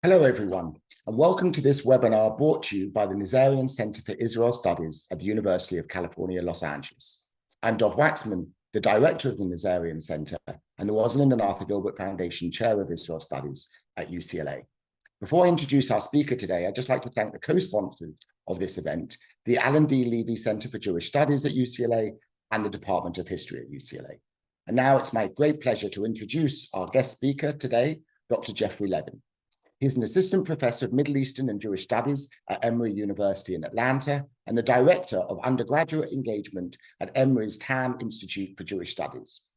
Hello, everyone, and welcome to this webinar brought to you by the Nazarian Center for Israel Studies at the University of California, Los Angeles. I'm Dov Waxman, the director of the Nazarian Center and the Rosalind and Arthur Gilbert Foundation Chair of Israel Studies at UCLA. Before I introduce our speaker today, I'd just like to thank the co-sponsors of this event, the Alan D. Levy Center for Jewish Studies at UCLA and the Department of History at UCLA. And now it's my great pleasure to introduce our guest speaker today, Dr. Geoffrey Levin. He's an assistant professor of Middle Eastern and Jewish Studies at Emory University in Atlanta and the director of undergraduate engagement at Emory's Tam Institute for Jewish Studies.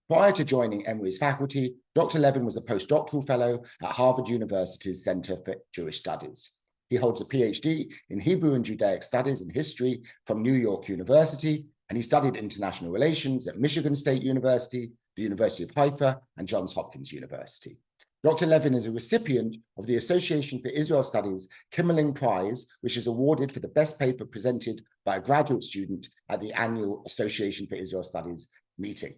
Prior to joining Emory's faculty, Dr. Levin was a postdoctoral fellow at Harvard University's Center for Jewish Studies. He holds a PhD in Hebrew and Judaic Studies and History from New York University, and he studied international relations at Michigan State University, the University of Haifa, and Johns Hopkins University. Dr. Levin is a recipient of the Association for Israel Studies Kimmerling Prize, which is awarded for the best paper presented by a graduate student at the annual Association for Israel Studies meeting.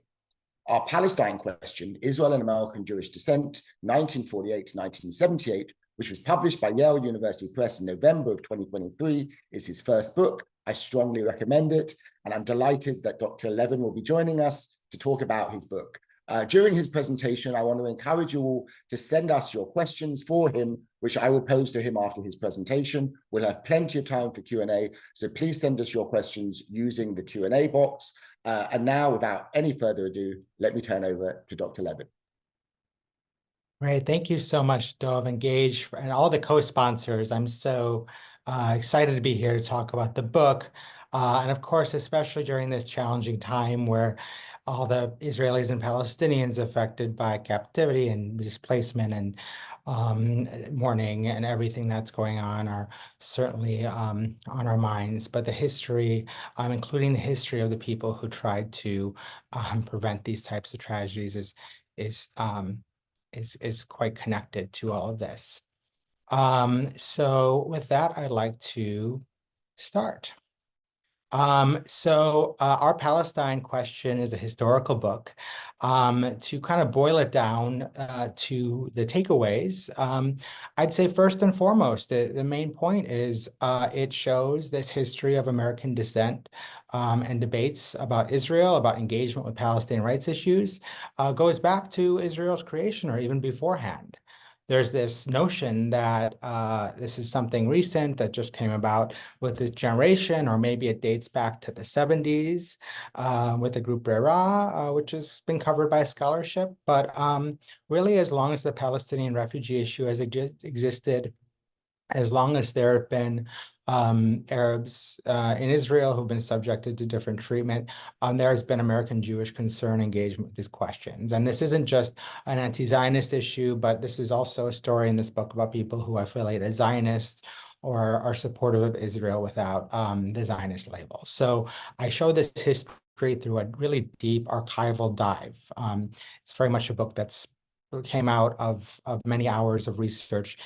Our Palestine question, Israel and American Jewish Dissent, 1948 to 1978, which was published by Yale University Press in November of 2023, is his first book. I strongly recommend it, and I'm delighted that Dr. Levin will be joining us to talk about his book. During his presentation, I want to encourage you all to send us your questions for him, which I will pose to him after his presentation. We'll have plenty of time for Q&A, so please send us your questions using the Q&A box. And now, without any further ado, let me turn over to Dr. Levin. Great. Thank you so much, Dov, Engage, and all the co-sponsors. I'm so excited to be here to talk about the book. And of course, especially during this challenging time where all the Israelis and Palestinians affected by captivity and displacement and mourning and everything that's going on are certainly on our minds. But the history, including the history of the people who tried to prevent these types of tragedies is quite connected to all of this. So with that, I'd like to start. Our Palestine question is a historical book. To kind of boil it down to the takeaways, I'd say first and foremost, the main point is it shows this history of American dissent and debates about Israel, about engagement with Palestinian rights issues, goes back to Israel's creation or even beforehand. There's this notion that this is something recent that just came about with this generation, or maybe it dates back to the 70s with the group Brera, which has been covered by scholarship. But really, as long as the Palestinian refugee issue has existed, as long as there have been Arabs in Israel who've been subjected to different treatment, there has been American Jewish concern engagement with these questions. And this isn't just an anti-Zionist issue, but this is also a story in this book about people who affiliate as Zionists or are supportive of Israel without the Zionist label. So I show this history through a really deep archival dive. It's very much a book that's came out of many hours of research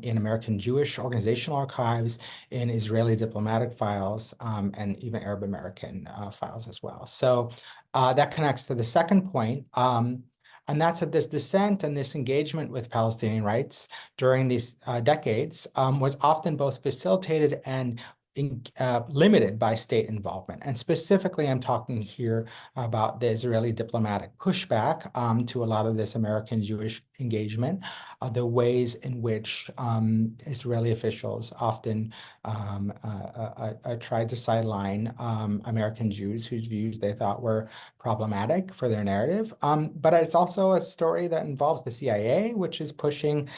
in American Jewish organizational archives, in Israeli diplomatic files, and even Arab American files as well. So that connects to the second point, and that's that this dissent and this engagement with Palestinian rights during these decades was often both facilitated and limited by state involvement. And specifically, I'm talking here about the Israeli diplomatic pushback to a lot of this American Jewish engagement, the ways in which Israeli officials often tried to sideline American Jews whose views they thought were problematic for their narrative. But it's also a story that involves the CIA, which is pushing,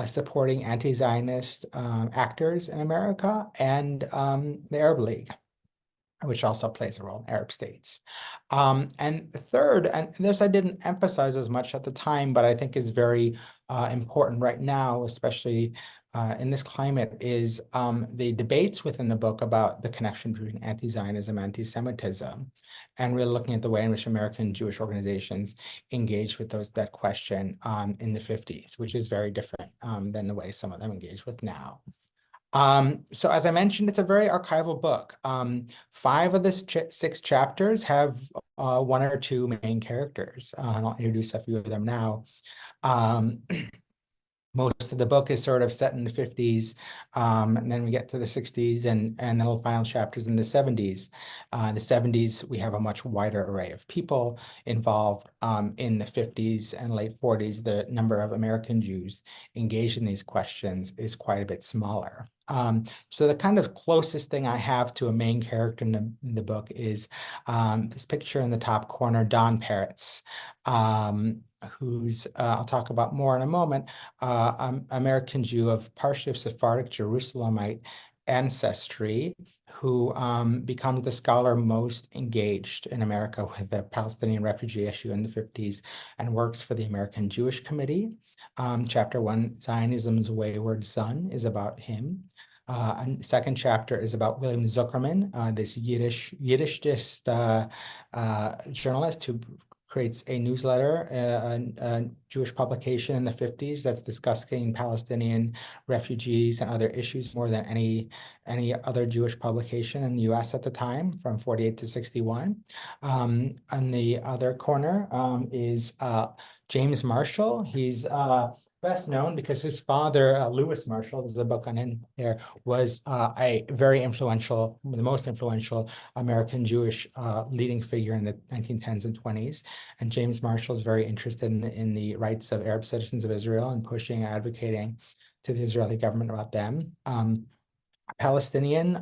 supporting anti-Zionist actors in America, and the Arab League, which also plays a role in Arab states. And third, and this I didn't emphasize as much at the time, but I think is very important right now, especially in this climate, is the debates within the book about the connection between anti-Zionism and anti-Semitism, and really looking at the way in which American Jewish organizations engaged with that question in the 50s, which is very different than the way some of them engage with now. So as I mentioned, it's a very archival book. 5 of the 6 chapters have 1 or 2 main characters. And I'll introduce a few of them now. Most of the book is sort of set in the 50s, and then we get to the 60s, and then the final chapters in the 70s. The 70s, we have a much wider array of people involved. In the 50s and late 40s, the number of American Jews engaged in these questions is quite a bit smaller. So the kind of closest thing I have to a main character in the book is this picture in the top corner, Don Peretz, who's, I'll talk about more in a moment, American Jew of partially of Sephardic Jerusalemite ancestry, who becomes the scholar most engaged in America with the Palestinian refugee issue in the 50s and works for the American Jewish Committee. Chapter 1, Zionism's Wayward Son, is about him. And second chapter is about William Zuckerman, this Yiddishist journalist who creates a newsletter, a Jewish publication in the 50s that's discussing Palestinian refugees and other issues more than any other Jewish publication in the US at the time, from 48 to 61. On the other corner is James Marshall. He's best known because his father, Lewis Marshall, there's a book on him there, was a very influential, the most influential American Jewish leading figure in the 1910s and 20s. And James Marshall is very interested in the rights of Arab citizens of Israel and pushing and advocating to the Israeli government about them. Palestinian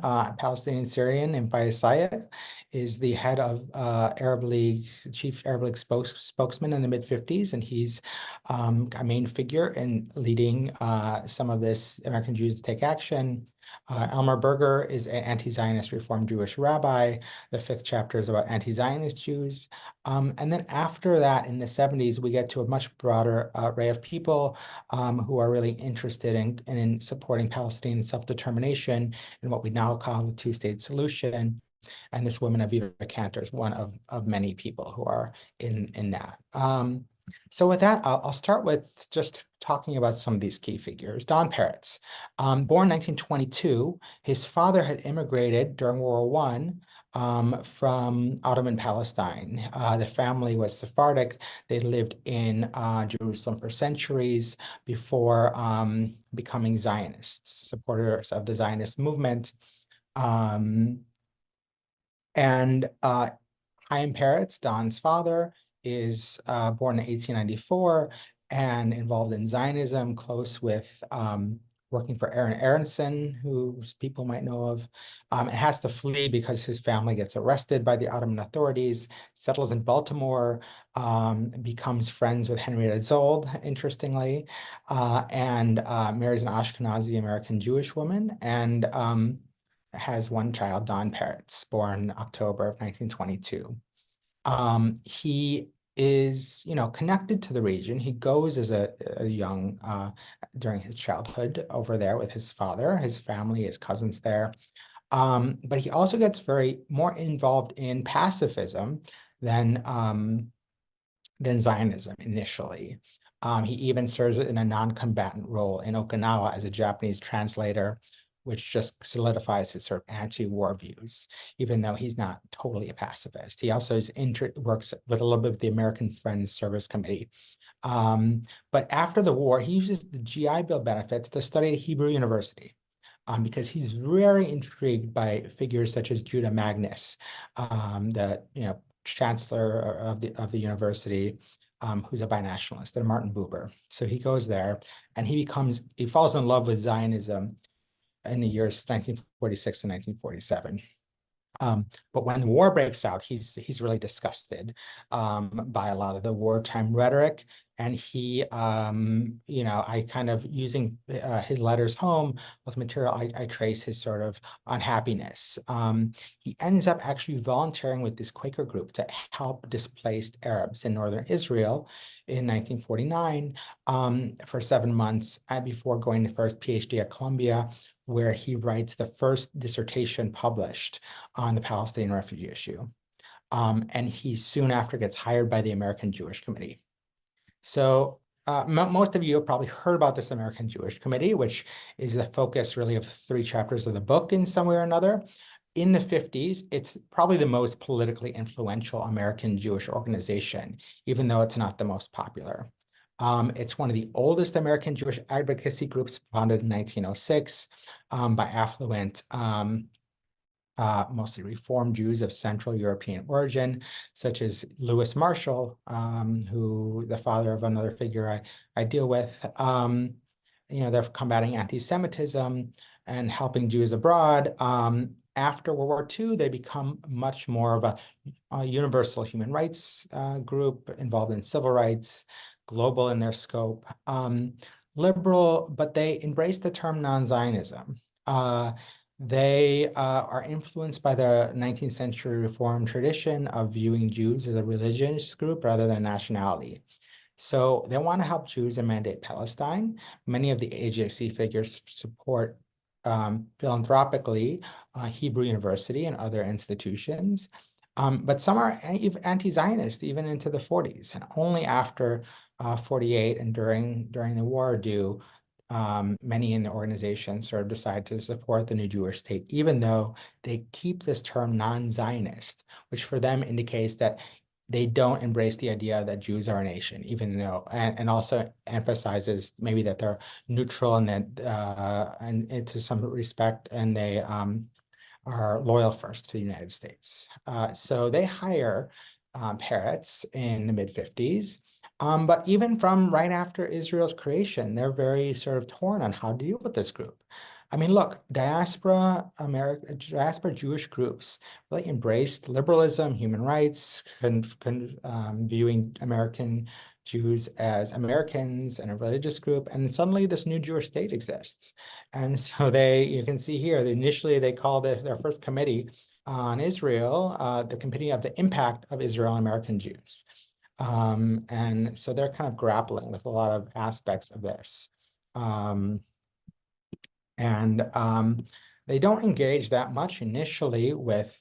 Syrian, and Sayed is the head of Arab League, chief Arab League spokesman in the mid-50s, and he's a main figure in leading some of this American Jews to take action. Elmer Berger is an anti-Zionist Reform Jewish rabbi. The 5th chapter is about anti-Zionist Jews. And then after that, in the 70s, we get to a much broader array of people who are really interested in supporting Palestinian self-determination in what we now call the two-state solution. And this woman, Aviva Cantor, is one of many people who are in that. So with that, I'll start with just talking about some of these key figures. Don Peretz, born 1922, his father had immigrated during World War I from Ottoman Palestine. The family was Sephardic. They lived in Jerusalem for centuries before becoming Zionists, supporters of the Zionist movement. And Chaim Peretz, Don's father, is born in 1894 and involved in Zionism, close with working for Aaron Aronson, who people might know of. Has to flee because his family gets arrested by the Ottoman authorities, settles in Baltimore, becomes friends with Henrietta Zold, interestingly, and marries an Ashkenazi American Jewish woman, and has one child, Don Peretz, born October of 1922. He is, connected to the region. He goes as a young, during his childhood over there with his father, his family, his cousins there. But he also gets more involved in pacifism than Zionism initially. He even serves in a non-combatant role in Okinawa as a Japanese translator, which just solidifies his sort of anti-war views, even though he's not totally a pacifist. He also works with a little bit of the American Friends Service Committee. But after the war, he uses the GI Bill benefits to study at Hebrew University, because he's very intrigued by figures such as Judah Magnus, the chancellor of the university, who's a binationalist, and Martin Buber. So he goes there, and he falls in love with Zionism in the years 1946 and 1947. But when the war breaks out, he's really disgusted by a lot of the wartime rhetoric. And he, I kind of, using his letters home with material, I trace his sort of unhappiness. He ends up actually volunteering with this Quaker group to help displaced Arabs in northern Israel in 1949 for 7 months before going to first PhD at Columbia, where he writes the first dissertation published on the Palestinian refugee issue. And he soon after gets hired by the American Jewish Committee. So most of you have probably heard about this American Jewish Committee, which is the focus really of 3 chapters of the book in some way or another. In the 50s, it's probably the most politically influential American Jewish organization, even though it's not the most popular. It's one of the oldest American Jewish advocacy groups, founded in 1906 by affluent, mostly Reform Jews of Central European origin, such as Louis Marshall, who the father of another figure I deal with. They're combating anti-Semitism and helping Jews abroad. After World War II, they become much more of a universal human rights group involved in civil rights, global in their scope, liberal, but they embrace the term non-Zionism. They are influenced by the 19th century Reform tradition of viewing Jews as a religious group rather than nationality. So they want to help Jews and mandate Palestine. Many of the AJC figures support philanthropically Hebrew University and other institutions. But some are anti-Zionist even into the 40s. And only after 48 and during the war do many in the organization sort of decide to support the new Jewish state, even though they keep this term non-Zionist, which for them indicates that they don't embrace the idea that Jews are a nation, even though, and also emphasizes maybe that they're neutral and that, and to some respect, and they are loyal first to the United States. So they hire Peretz in the mid-50s. But even from right after Israel's creation, they're very sort of torn on how to deal with this group. I mean, look, diaspora Jewish groups really embraced liberalism, human rights, viewing American Jews as Americans and a religious group, and suddenly this new Jewish state exists. And so you can see here, initially they called their first committee on Israel, the Committee of the Impact of Israel on American Jews. And so they're kind of grappling with a lot of aspects of this. They don't engage that much initially with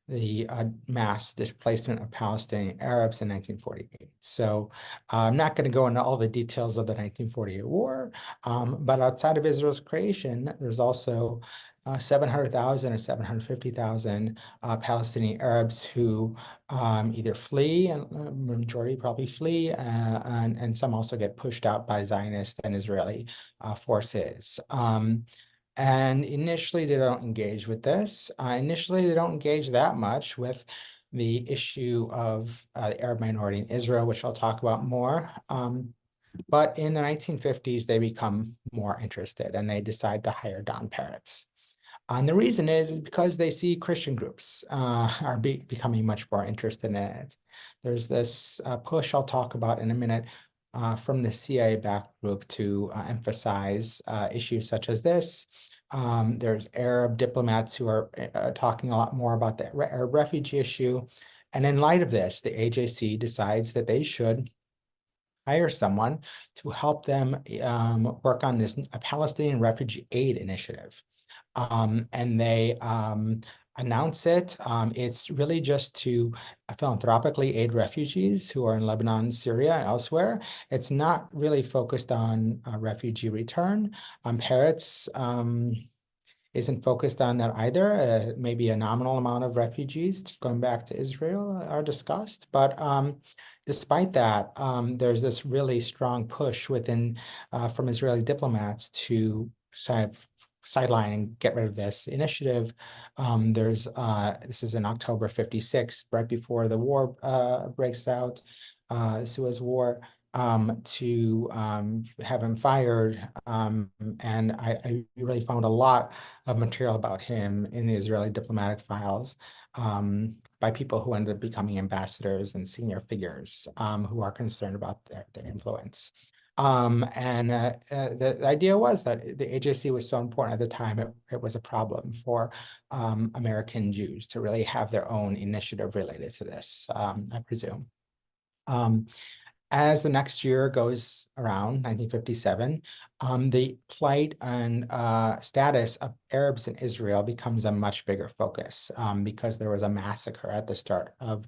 the mass displacement of Palestinian Arabs in 1948. So I'm not going to go into all the details of the 1948 war, but outside of Israel's creation, there's also 700,000 or 750,000 Palestinian Arabs who either flee, and majority probably flee, and some also get pushed out by Zionist and Israeli forces. And initially, they don't engage with this. Initially, they don't engage that much with the issue of the Arab minority in Israel, which I'll talk about more. But in the 1950s, they become more interested and they decide to hire Don Peretz. And the reason is because they see Christian groups are becoming much more interested in it. There's this push I'll talk about in a minute from the CIA-backed group to emphasize issues such as this. There's Arab diplomats who are talking a lot more about the Arab refugee issue. And in light of this, the AJC decides that they should hire someone to help them work on this Palestinian refugee aid initiative. And they announce it. It's really just to philanthropically aid refugees who are in Lebanon, Syria, and elsewhere. It's not really focused on refugee return. Peretz isn't focused on that either. Maybe a nominal amount of refugees going back to Israel are discussed. But despite that, there's this really strong push within from Israeli diplomats to kind of sideline and get rid of this initiative. This is in October 56, right before the war breaks out, Suez War, to have him fired. And I really found a lot of material about him in the Israeli diplomatic files by people who ended up becoming ambassadors and senior figures who are concerned about their influence. The idea was that the AJC was so important at the time, it was a problem for American Jews to really have their own initiative related to this, I presume. As the next year goes around, 1957, the plight and status of Arabs in Israel becomes a much bigger focus because there was a massacre at the start of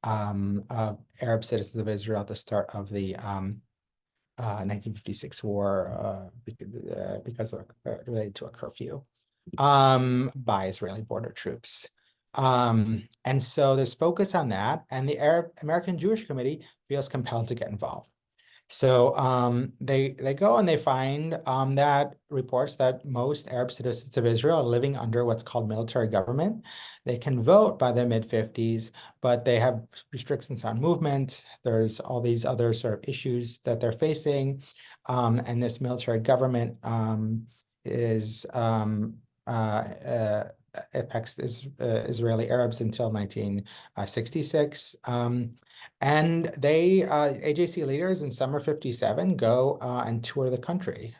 Arab citizens of Israel at the start of the 1956 war because of related to a curfew by Israeli border troops. And so there's focus on that, and the Arab American Jewish Committee feels compelled to get involved. So they go and they find that reports that most Arab citizens of Israel are living under what's called military government. They can vote by the mid-50s, but they have restrictions on movement. There's all these other sort of issues that they're facing. And this military government is affects Israeli Arabs until 1966. And they, AJC leaders in summer 57 go and tour the country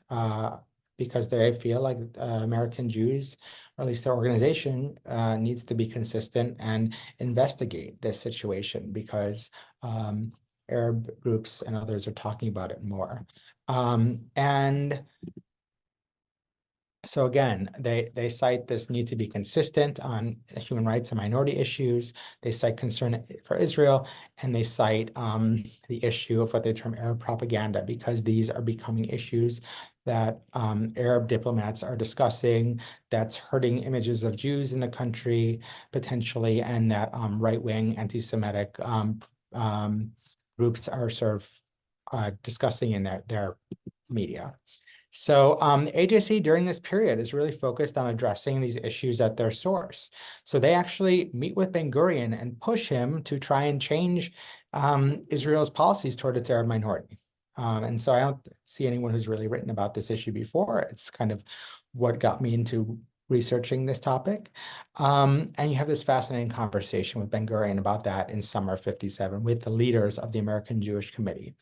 because they feel like American Jews, or at least their organization, needs to be consistent and investigate this situation because Arab groups and others are talking about it more. And so again, they cite this need to be consistent on human rights and minority issues. They cite concern for Israel, and they cite the issue of what they term Arab propaganda, because these are becoming issues that Arab diplomats are discussing that's hurting images of Jews in the country potentially, and that right-wing anti-Semitic groups are sort of discussing in their media. So the AJC during this period is really focused on addressing these issues at their source. So they actually meet with Ben-Gurion and push him to try and change Israel's policies toward its Arab minority. And so I don't see anyone who's really written about this issue before. It's kind of what got me into researching this topic. And you have this fascinating conversation with Ben-Gurion about that in summer 57 with the leaders of the American Jewish Committee.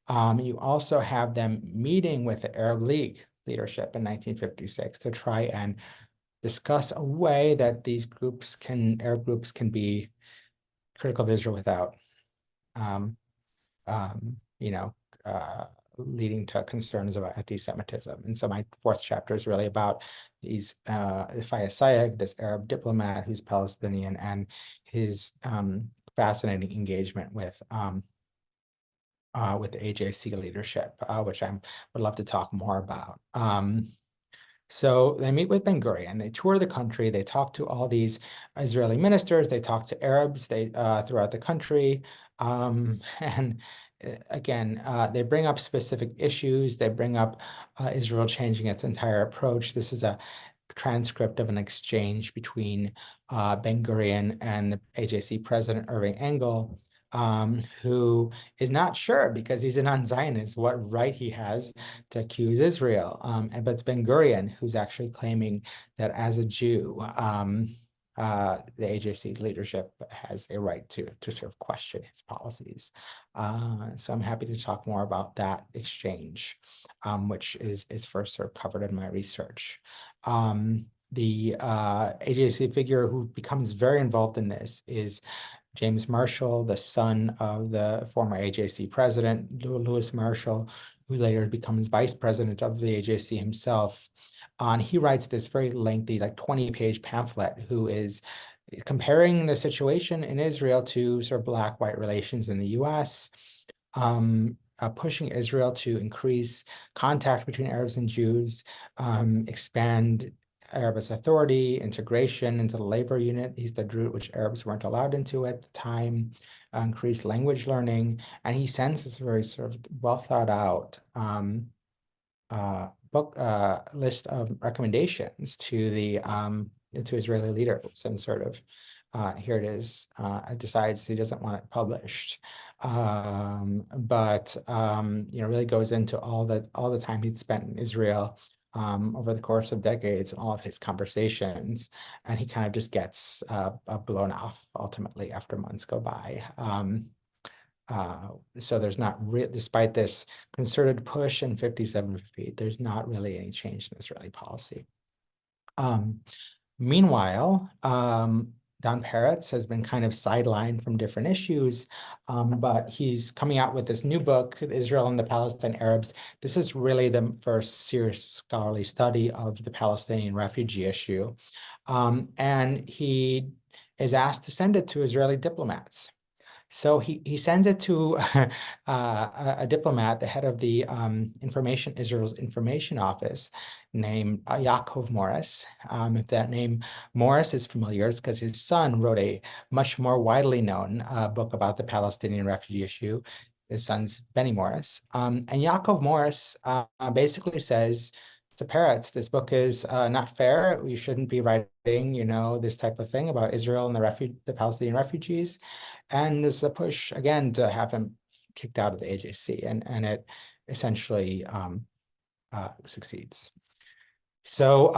You also have them meeting with the Arab League leadership in 1956 to try and discuss a way that these groups Arab groups can be critical of Israel without, leading to concerns about anti-Semitism. And so my fourth chapter is really about these Fayez Sayegh, this Arab diplomat who's Palestinian, and his fascinating engagement with the AJC leadership, which I would love to talk more about. So they meet with Ben-Gurion, they tour the country, they talk to all these Israeli ministers, they talk to Arabs throughout the country. And again, they bring up specific issues. They bring up Israel changing its entire approach. This is a transcript of an exchange between Ben-Gurion and the AJC president, Irving Engel, who is not sure because he's a non-Zionist what right he has to accuse Israel. But it's Ben-Gurion who's actually claiming that as a Jew, the AJC leadership has a right to sort of question his policies. So I'm happy to talk more about that exchange, which is first sort of covered in my research. The AJC figure who becomes very involved in this is James Marshall, the son of the former AJC president, Louis Marshall, who later becomes vice president of the AJC himself. And he writes this very lengthy, like 20-page pamphlet, who is comparing the situation in Israel to sort of Black-white relations in the US, pushing Israel to increase contact between Arabs and Jews, expand Arabs' authority, integration into the labor unit. He's the route which Arabs weren't allowed into at the time, increased language learning, and he sends this very sort of well thought out book list of recommendations to the to Israeli leaders, and sort of here it is. Decides he doesn't want it published, but really goes into all the time he'd spent in Israel over the course of decades, and all of his conversations, and he kind of just gets blown off ultimately after months go by. So there's not, despite this concerted push in 57-58, there's not really any change in Israeli policy. Meanwhile, Don Peretz has been kind of sidelined from different issues, but he's coming out with this new book, Israel and the Palestine Arabs. This is really the first serious scholarly study of the Palestinian refugee issue. And he is asked to send it to Israeli diplomats. So he sends it to a diplomat, the head of the Israel's information office, named Yaakov Morris. If that name Morris is familiar, it's because his son wrote a much more widely known book about the Palestinian refugee issue. his son's Benny Morris. And Yaakov Morris basically says to Peretz, this book is not fair. You shouldn't be writing, this type of thing about Israel and the Palestinian refugees. And there's a push again to have him kicked out of the AJC, and it essentially succeeds. So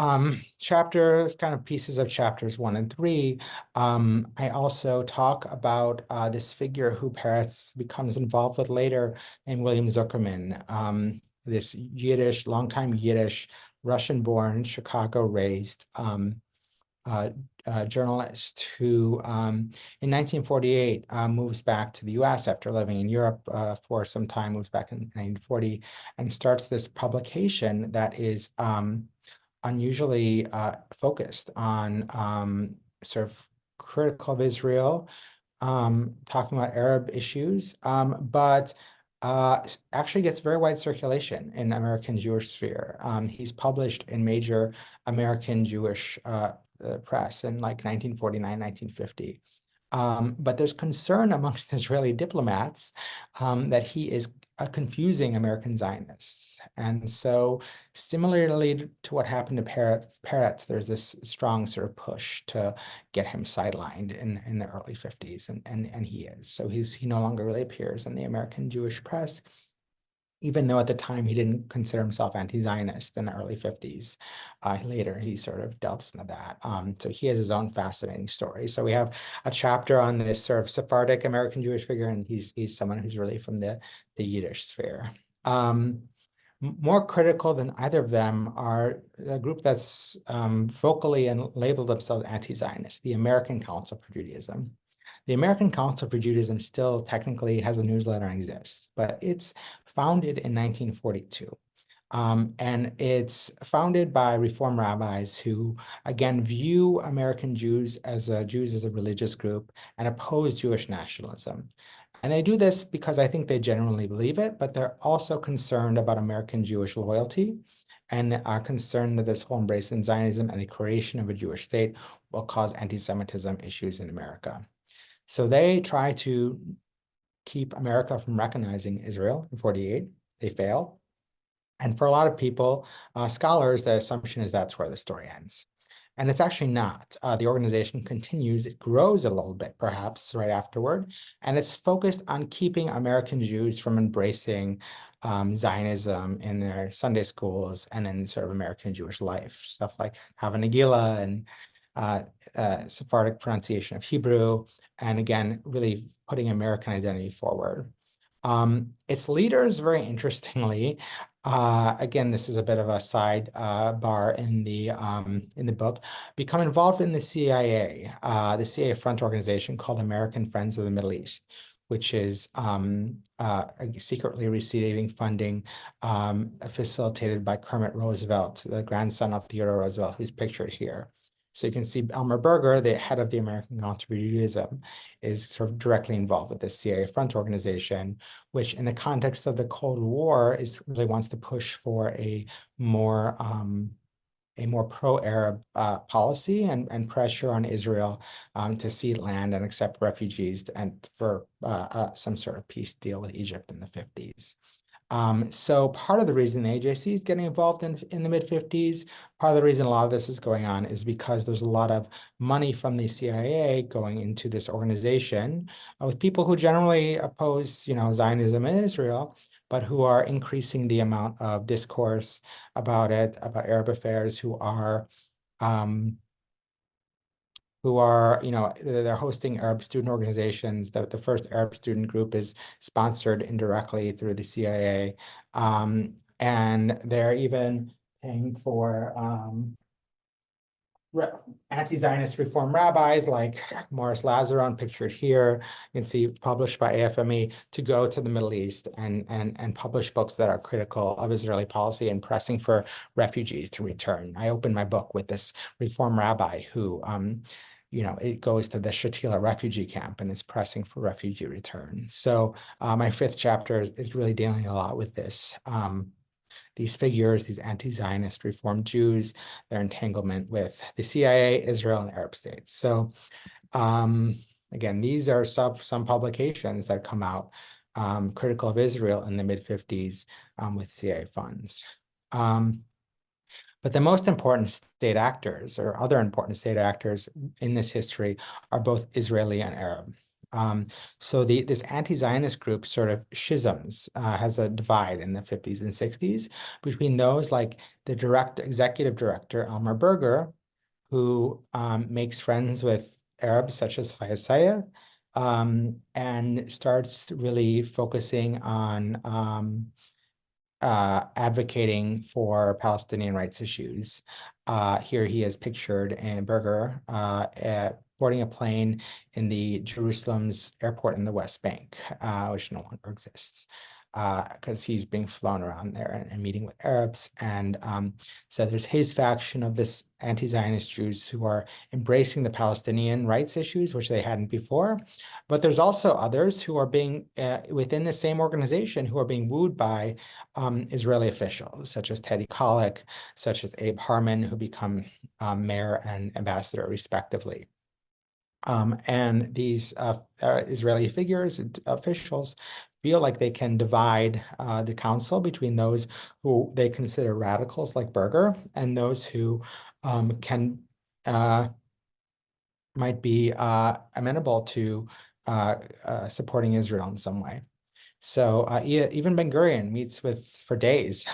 chapters, kind of pieces of chapters 1 and 3, I also talk about this figure who Peretz becomes involved with later, named William Zuckerman, this longtime Yiddish, Russian-born, Chicago-raised journalist who in 1948 moves back to the US after living in Europe for some time, moves back in 1940, and starts this publication that is unusually focused on sort of critical of Israel, talking about Arab issues, but actually gets very wide circulation in American Jewish sphere. He's published in major American Jewish press in like 1949, 1950. But there's concern amongst Israeli diplomats that he is confusing American Zionists. And so similarly to what happened to Peretz, there's this strong sort of push to get him sidelined in the early 50s, and he is. So he no longer really appears in the American Jewish press, even though at the time he didn't consider himself anti-Zionist in the early 50s. Later, he sort of delves into that. So he has his own fascinating story. So we have a chapter on this sort of Sephardic American Jewish figure, and he's someone who's really from the Yiddish sphere. More critical than either of them are a group that's vocally and labeled themselves anti-Zionist, the American Council for Judaism. The American Council for Judaism still technically has a newsletter and exists, but it's founded in 1942. And it's founded by Reform rabbis who, again, view American Jews as a religious group and oppose Jewish nationalism. And they do this because I think they genuinely believe it, but they're also concerned about American Jewish loyalty and are concerned that this whole embrace in Zionism and the creation of a Jewish state will cause anti-Semitism issues in America. So they try to keep America from recognizing Israel in 48. They fail. And for a lot of people, scholars, the assumption is that's where the story ends. And it's actually not. The organization continues. It grows a little bit, perhaps, right afterward. And it's focused on keeping American Jews from embracing Zionism in their Sunday schools and in sort of American Jewish life. Stuff like Hava Nagila and Sephardic pronunciation of Hebrew, and again, really putting American identity forward. Its leaders, very interestingly, again, this is a bit of a side bar in the book, become involved in the CIA front organization called American Friends of the Middle East, which is secretly receiving funding facilitated by Kermit Roosevelt, the grandson of Theodore Roosevelt, who's pictured here. So you can see Elmer Berger, the head of the American Council for Judaism, is sort of directly involved with the CIA front organization, which in the context of the Cold War really wants to push for a more pro-Arab policy and pressure on Israel to cede land and accept refugees and for some sort of peace deal with Egypt in the 50s. So part of the reason the AJC is getting involved in the mid-50s, part of the reason a lot of this is going on is because there's a lot of money from the CIA going into this organization with people who generally oppose, Zionism in Israel, but who are increasing the amount of discourse about it, about Arab affairs, who are, they're hosting Arab student organizations. The first Arab student group is sponsored indirectly through the CIA. And they're even paying for anti-Zionist reform rabbis like Morris Lazaron, pictured here. You can see published by AFME, to go to the Middle East and publish books that are critical of Israeli policy and pressing for refugees to return. I opened my book with this reform rabbi who it goes to the Shatila refugee camp and is pressing for refugee return. So my 5th chapter is really dealing a lot with this. These figures, these anti-Zionist reform Jews, their entanglement with the CIA, Israel, and Arab states. So again, these are some publications that come out critical of Israel in the mid-50s with CIA funds. But the most important state actors, or other important state actors in this history, are both Israeli and Arab. So this anti-Zionist group sort of schisms, has a divide in the 50s and 60s between those like the executive director, Elmer Berger, who makes friends with Arabs such as Fayyad and starts really focusing on advocating for Palestinian rights issues. Here he is pictured in Berger boarding a plane in the Jerusalem's airport in the West Bank, which no longer exists, because he's being flown around there and meeting with Arabs. And so there's his faction of this anti-Zionist Jews who are embracing the Palestinian rights issues, which they hadn't before. But there's also others who are being, within the same organization, who are being wooed by Israeli officials, such as Teddy Kollek, such as Abe Harman, who become mayor and ambassador respectively. And these Israeli officials, feel like they can divide the council between those who they consider radicals like Berger and those who might be amenable to supporting Israel in some way. So even Ben-Gurion meets for days,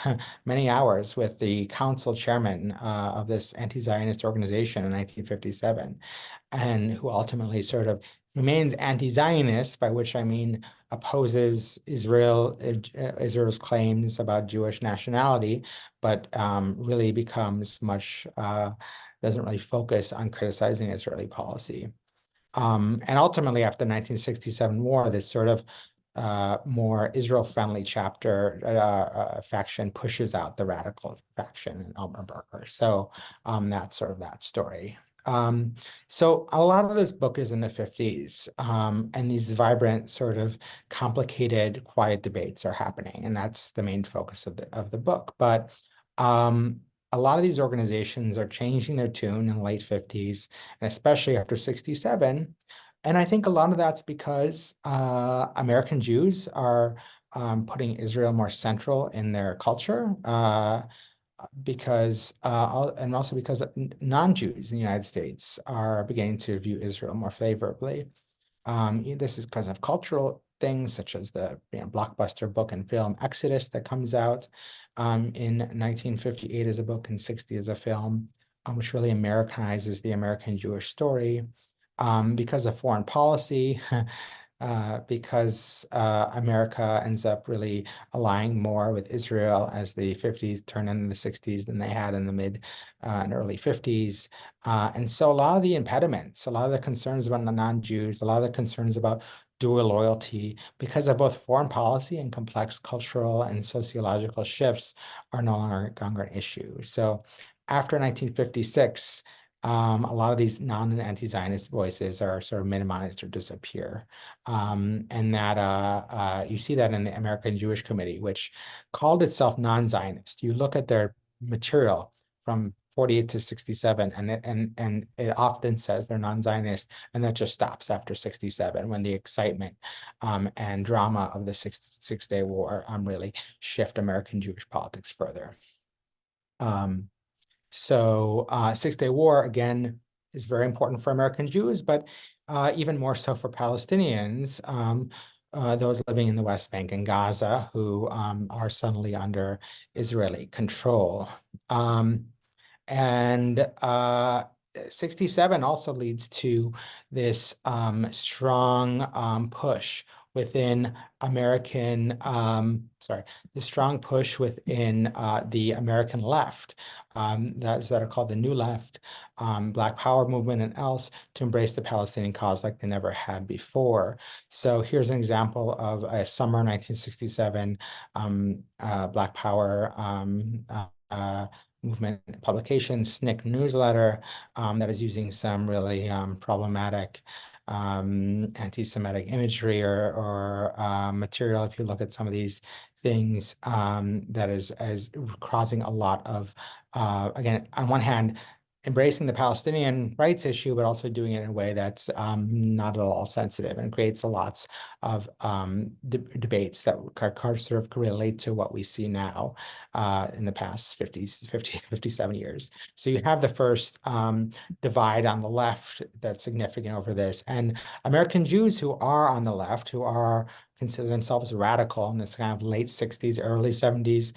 many hours, with the council chairman of this anti-Zionist organization in 1957, and who ultimately sort of remains anti-Zionist, by which I mean opposes Israel's claims about Jewish nationality, but really becomes doesn't really focus on criticizing Israeli policy. And ultimately, after the 1967 war, this sort of more Israel-friendly faction pushes out the radical faction in Elmer Berger. So that's sort of that story. So a lot of this book is in the 50s, and these vibrant, sort of complicated, quiet debates are happening, and that's the main focus of the book. But a lot of these organizations are changing their tune in the late 50s, and especially after 67. And I think a lot of that's because American Jews are putting Israel more central in their culture, and also because non-Jews in the United States are beginning to view Israel more favorably. This is because of cultural things such as the blockbuster book and film Exodus that comes out in 1958 as a book and 60 as a film, which really Americanizes the American Jewish story. Because of foreign policy, because America ends up really aligning more with Israel as the 50s turn into the 60s than they had in the mid and early 50s. And so a lot of the impediments, a lot of the concerns about the non-Jews, a lot of the concerns about dual loyalty, because of both foreign policy and complex cultural and sociological shifts, are no longer an issue. So after 1956, a lot of these non-anti-Zionist voices are sort of minimized or disappear. And that you see that in the American Jewish Committee, which called itself non-Zionist. You look at their material from 48 to 67, and it often says they're non-Zionist, and that just stops after 67 when the excitement and drama of the Six-Day War really shift American Jewish politics further. So Six-Day War, again, is very important for American Jews, but even more so for Palestinians, those living in the West Bank and Gaza, who are suddenly under Israeli control. And 67 also leads to this strong push within the strong push within the American left that are called the New Left, Black Power movement and else, to embrace the Palestinian cause like they never had before. So here's an example of a summer 1967 Black Power movement publication, SNCC newsletter, that is using some really problematic anti-Semitic imagery or material. If you look at some of these things, that is causing a lot of, again, on one hand, embracing the Palestinian rights issue, but also doing it in a way that's not at all sensitive and creates lots of debates that sort of relate to what we see now in the past 57 years. So you have the first divide on the left that's significant over this. And American Jews who are on the left, who are consider themselves radical in this kind of late 60s, early 70s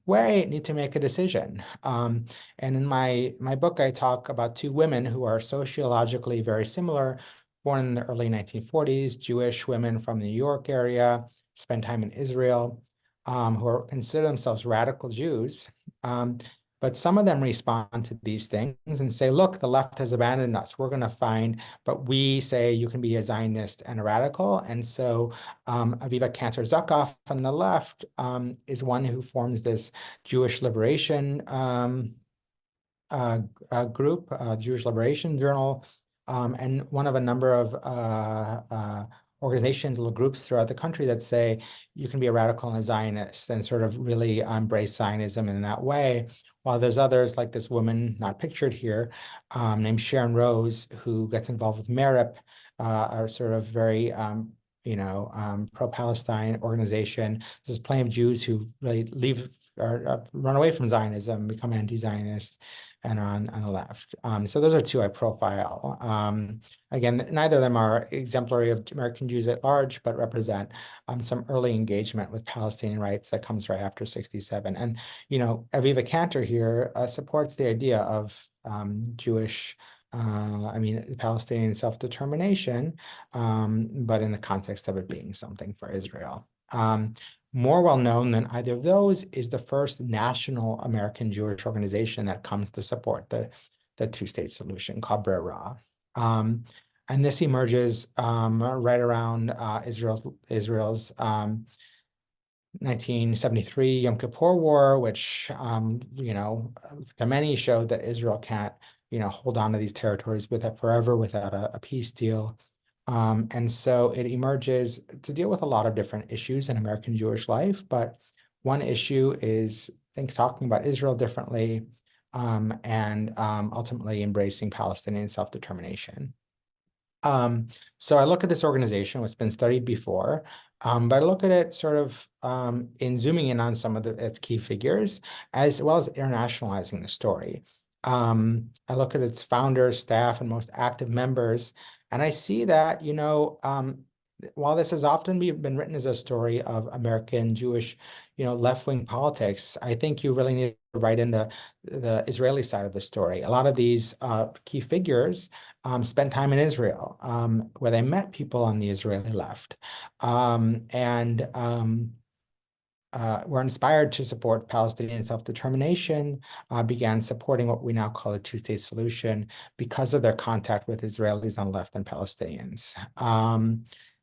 way, need to make a decision. And in my book, I talk about two women who are sociologically very similar, born in the early 1940s, Jewish women from the New York area, spent time in Israel, who consider themselves radical Jews. But some of them respond to these things and say, look, the left has abandoned us. We're going to find, but we say you can be a Zionist and a radical. And so Aviva Cantor-Zuckoff on the left is one who forms this Jewish liberation group, Jewish Liberation Journal, and one of a number of organizations, little groups throughout the country that say you can be a radical and a Zionist and sort of really embrace Zionism in that way. While there's others like this woman not pictured here, named Sharon Rose, who gets involved with Merip, a sort of very pro-Palestine organization. There's plenty of Jews who really leave or run away from Zionism, become anti-Zionist, and on the left. So those are two I profile. Again, neither of them are exemplary of American Jews at large, but represent some early engagement with Palestinian rights that comes right after 67. And, Aviva Cantor here supports the idea of Jewish, Palestinian self-determination, but in the context of it being something for Israel. More well known than either of those is the first national American Jewish organization that comes to support the two-state solution called B'rera. And this emerges right around Israel's 1973 Yom Kippur War, which to many showed that Israel can't hold on to these territories forever without a peace deal. And so it emerges to deal with a lot of different issues in American Jewish life. But one issue is, talking about Israel differently and ultimately embracing Palestinian self-determination. So I look at this organization, what's been studied before, but I look at it sort of in zooming in on some of its key figures, as well as internationalizing the story. I look at its founders, staff, and most active members, and I see that, while this has often been written as a story of American Jewish, left-wing politics, I think you really need to write in the Israeli side of the story. A lot of these key figures spent time in Israel, where they met people on the Israeli left, and were inspired to support Palestinian self-determination, began supporting what we now call a two-state solution because of their contact with Israelis on the left and Palestinians.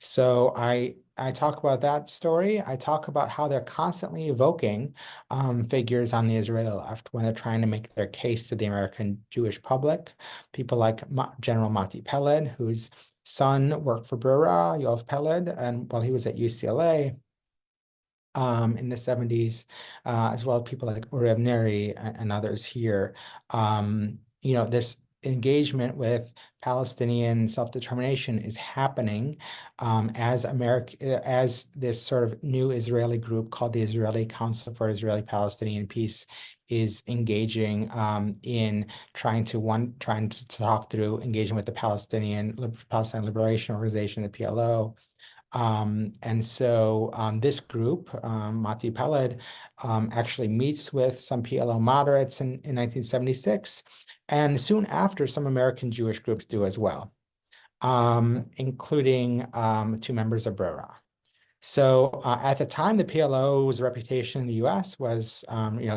So I talk about that story. I talk about how they're constantly evoking figures on the Israeli left when they're trying to make their case to the American Jewish public. People like General Mati Peled, whose son worked for B'rera, Yoav Peled, and while he was at UCLA, in the 70s, as well as people like Uri Avneri and others here. This engagement with Palestinian self-determination is happening as this sort of new Israeli group called the Israeli Council for Israeli-Palestinian Peace is engaging in trying to talk through engaging with the Palestine Liberation Organization, the PLO. And so this group, Mati Peled, actually meets with some PLO moderates in 1976, and soon after, some American Jewish groups do as well, including two members of B'rera. So at the time, the PLO's reputation in the U.S. was,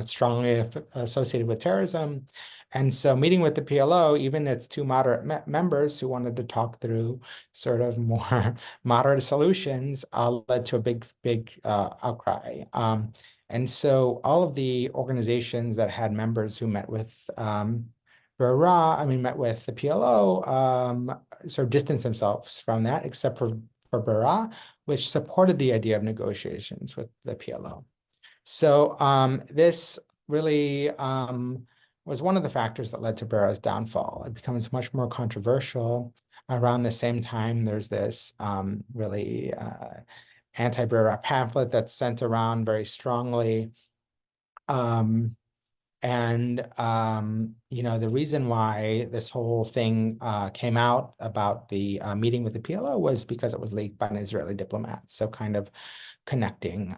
strongly associated with terrorism. And so meeting with the PLO, even its two moderate members who wanted to talk through sort of more moderate solutions, led to a big outcry. And so all of the organizations that had members who met with met with the PLO, sort of distanced themselves from that, except for B'rera, which supported the idea of negotiations with the PLO. So this really was one of the factors that led to Berra's downfall. It becomes much more controversial. Around the same time, there's this really anti-Berra pamphlet that's sent around very strongly. The reason why this whole thing came out about the meeting with the PLO was because it was leaked by an Israeli diplomat. So kind of connecting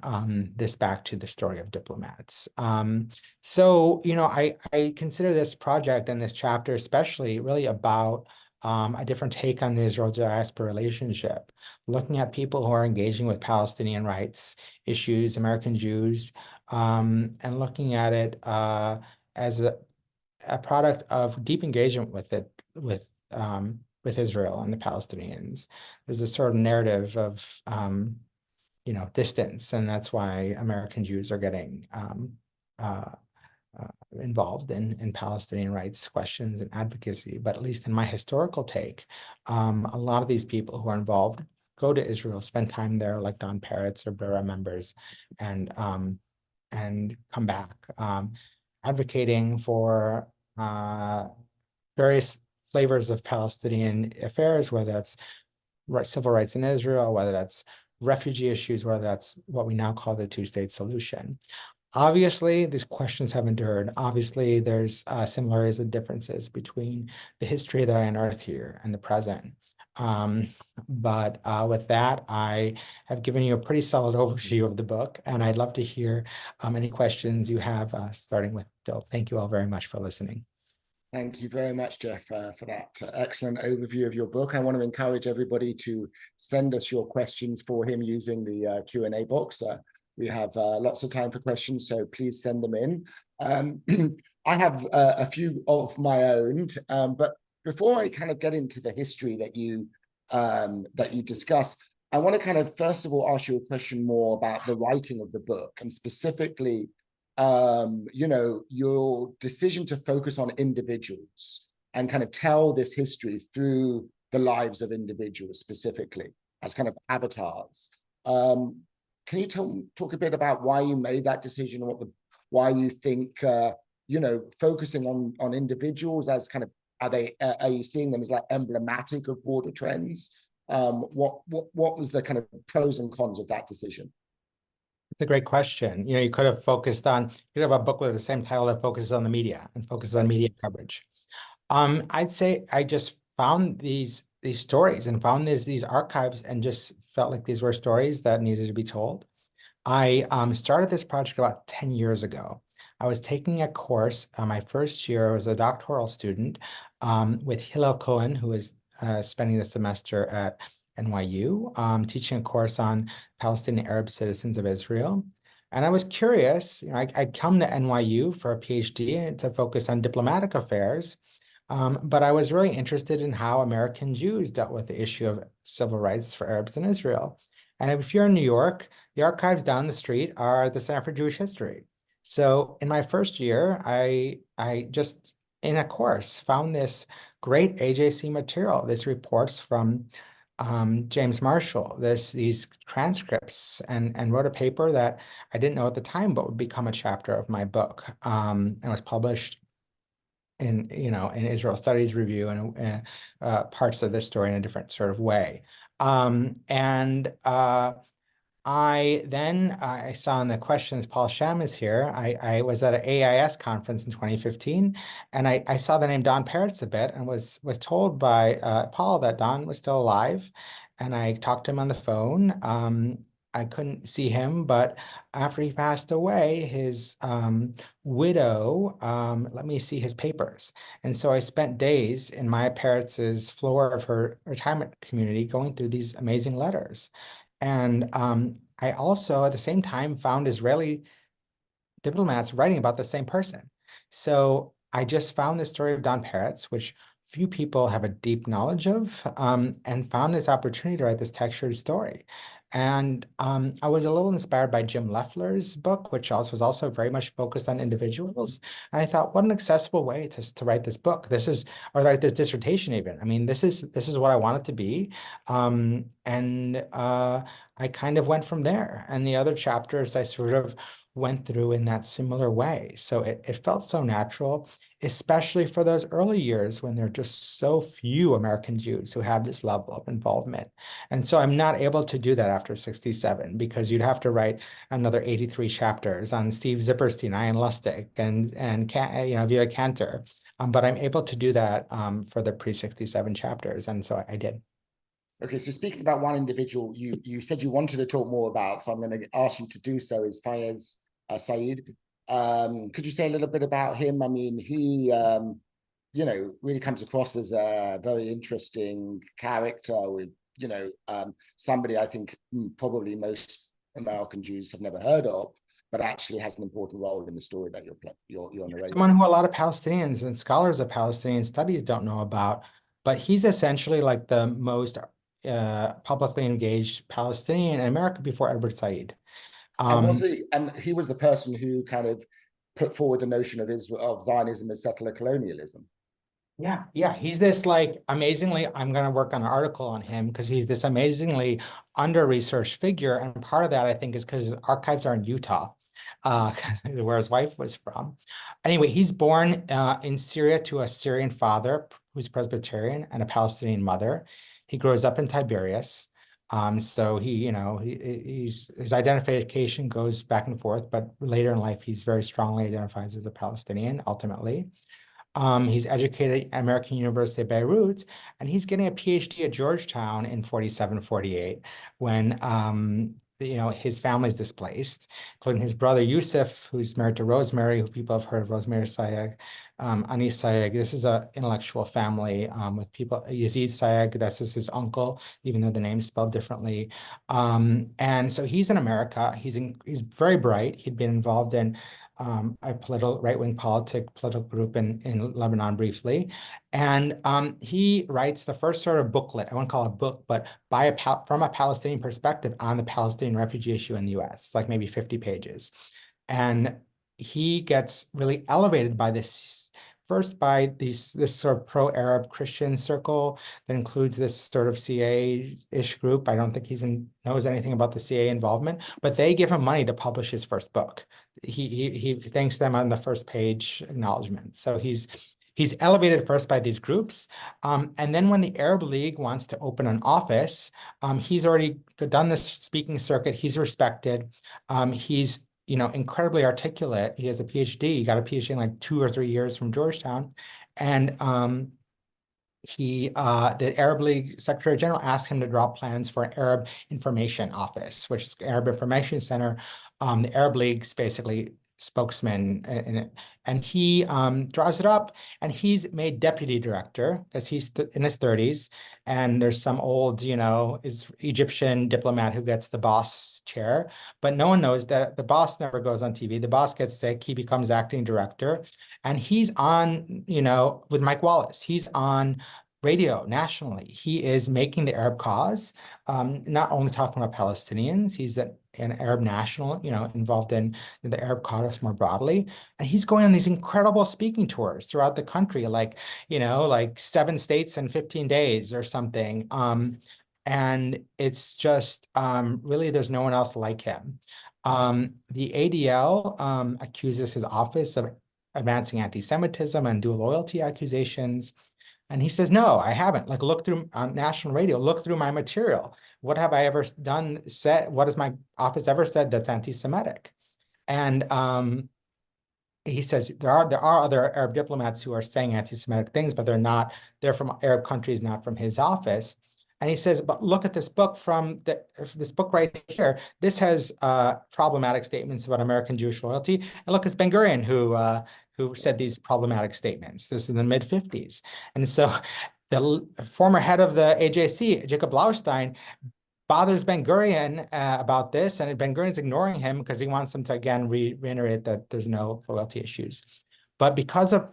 this back to the story of diplomats. I consider this project and this chapter especially really about a different take on the Israel diaspora relationship, looking at people who are engaging with Palestinian rights issues, American Jews, and looking at it as a product of deep engagement with Israel and the Palestinians. There's a sort of narrative of distance, and that's why American Jews are getting involved in Palestinian rights questions and advocacy. But at least in my historical take, a lot of these people who are involved go to Israel, spend time there, like Don Peretz or Bera members, and come back, advocating for various flavors of Palestinian affairs, whether that's civil rights in Israel, whether that's refugee issues, whether that's what we now call the two-state solution. Obviously, these questions have endured. Obviously, there's similarities and differences between the history that I unearthed here and the present. But with that, I have given you a pretty solid overview of the book, and I'd love to hear any questions you have, starting with Dov. Thank you all very much for listening. Thank you very much, Jeff, for that excellent overview of your book. I want to encourage everybody to send us your questions for him using the Q&A box. We have lots of time for questions, so please send them in. I have a few of my own, but before I kind of get into the history that you discuss, I want to kind of first of all ask you a question more about the writing of the book, and specifically, your decision to focus on individuals and kind of tell this history through the lives of individuals specifically as kind of avatars. Can you talk a bit about why you made that decision, or why you think focusing on individuals as kind of, are you seeing them as like emblematic of broader trends? What was the kind of pros and cons of that decision? It's a great question. You could have focused on, you could have a book with the same title that focuses on the media and focuses on media coverage. I'd say I just found these stories and found these archives and just felt like these were stories that needed to be told. I started this project about 10 years ago. I was taking a course, my first year, I was a doctoral student with Hillel Cohen, who is spending the semester at NYU, teaching a course on Palestinian Arab citizens of Israel. And I was curious, I'd come to NYU for a PhD to focus on diplomatic affairs, but I was really interested in how American Jews dealt with the issue of civil rights for Arabs in Israel. And if you're in New York, the archives down the street are the Center for Jewish History. So in my first year, I just, in a course, found this great AJC material, this reports from James Marshall, these transcripts, and wrote a paper that I didn't know at the time, but would become a chapter of my book, and was published in Israel Studies Review and parts of this story in a different sort of way. I saw in the questions, Paul Sham is here. I was at an AIS conference in 2015, and I saw the name Don Peretz a bit, and was told by Paul that Don was still alive. And I talked to him on the phone. I couldn't see him, but after he passed away, his widow let me see his papers. And so I spent days in Maya Peretz's floor of her retirement community going through these amazing letters. And I also, at the same time, found Israeli diplomats writing about the same person. So I just found this story of Don Peretz, which few people have a deep knowledge of, and found this opportunity to write this textured story. And I was a little inspired by Jim Leffler's book, which was also very much focused on individuals. And I thought, what an accessible way to write this book. Or write this dissertation even. I mean, this is what I want it to be. I kind of went from there. And the other chapters I sort of went through in that similar way. So it felt so natural, especially for those early years when there are just so few American Jews who have this level of involvement. And so I'm not able to do that after 67 because you'd have to write another 83 chapters on Steve Zipperstein, Ian Lustig, and Via Cantor. But I'm able to do that for the pre-67 chapters. And so I did. Okay, so speaking about one individual you said you wanted to talk more about, so I'm going to ask you to do so, is Fayez Said. Could you say a little bit about him? I mean, he, really comes across as a very interesting character with, somebody I think probably most American Jews have never heard of, but actually has an important role in the story that you're narrating. Someone who a lot of Palestinians and scholars of Palestinian studies don't know about, but he's essentially like the most publicly engaged Palestinian in America before Edward Said. And he was the person who kind of put forward the notion of Zionism as settler colonialism. Yeah. He's this like amazingly, I'm going to work on an article on him because he's this amazingly under-researched figure. And part of that, I think, is because his archives are in Utah, where his wife was from. Anyway, he's born in Syria to a Syrian father who's Presbyterian and a Palestinian mother. He grows up in Tiberias. So his identification goes back and forth, but later in life, he's very strongly identifies as a Palestinian, ultimately. He's educated at American University of Beirut, and he's getting a PhD at Georgetown in 47, 48, when his family's displaced, including his brother Yusuf, who's married to Rosemary, who people have heard of, Rosemary Sayegh, Anis Sayegh. This is an intellectual family with people, Yazid Sayegh, that's just his uncle, even though the name's spelled differently. And so he's in America. He's very bright. He'd been involved in a right-wing political group in Lebanon briefly. And he writes the first sort of booklet, I won't call it a book, but from a Palestinian perspective on the Palestinian refugee issue in the US, like maybe 50 pages. And he gets really elevated by this, first by this sort of pro-Arab Christian circle that includes this sort of CA-ish group. I don't think he knows anything about the CA involvement, but they give him money to publish his first book. He thanks them on the first page acknowledgement. So he's elevated first by these groups. And then when the Arab League wants to open an office, he's already done this speaking circuit. He's respected. He's incredibly articulate. He has a PhD. He got a PhD in like 2 or 3 years from Georgetown. And the Arab League Secretary General asked him to draw plans for an Arab Information Office, which is Arab Information Center. The Arab League's basically spokesman, and he draws it up, and he's made deputy director because he's in his 30s, and there's some old, is Egyptian diplomat who gets the boss chair, but no one knows that the boss never goes on TV. The boss gets sick, he becomes acting director, and he's on, with Mike Wallace, he's on radio nationally. He is making the Arab cause, not only talking about Palestinians, he's an Arab national, involved in the Arab cause more broadly. And he's going on these incredible speaking tours throughout the country, like 7 states in 15 days or something. And it's just really, there's no one else like him. The ADL accuses his office of advancing anti-Semitism and dual loyalty accusations. And he says, no, I haven't. Like, look through on national radio, look through my material. What have I ever said? What has my office ever said that's anti-Semitic? And he says there are other Arab diplomats who are saying anti-Semitic things, but they're from Arab countries, not from his office. And he says, but look at this book this book right here. This has problematic statements about American Jewish loyalty. And look, it's Ben-Gurion who said these problematic statements. This is in the mid-50s. And so the former head of the AJC, Jacob Blaustein, bothers Ben-Gurion about this, and Ben-Gurion's ignoring him because he wants him to, again, reiterate that there's no loyalty issues. But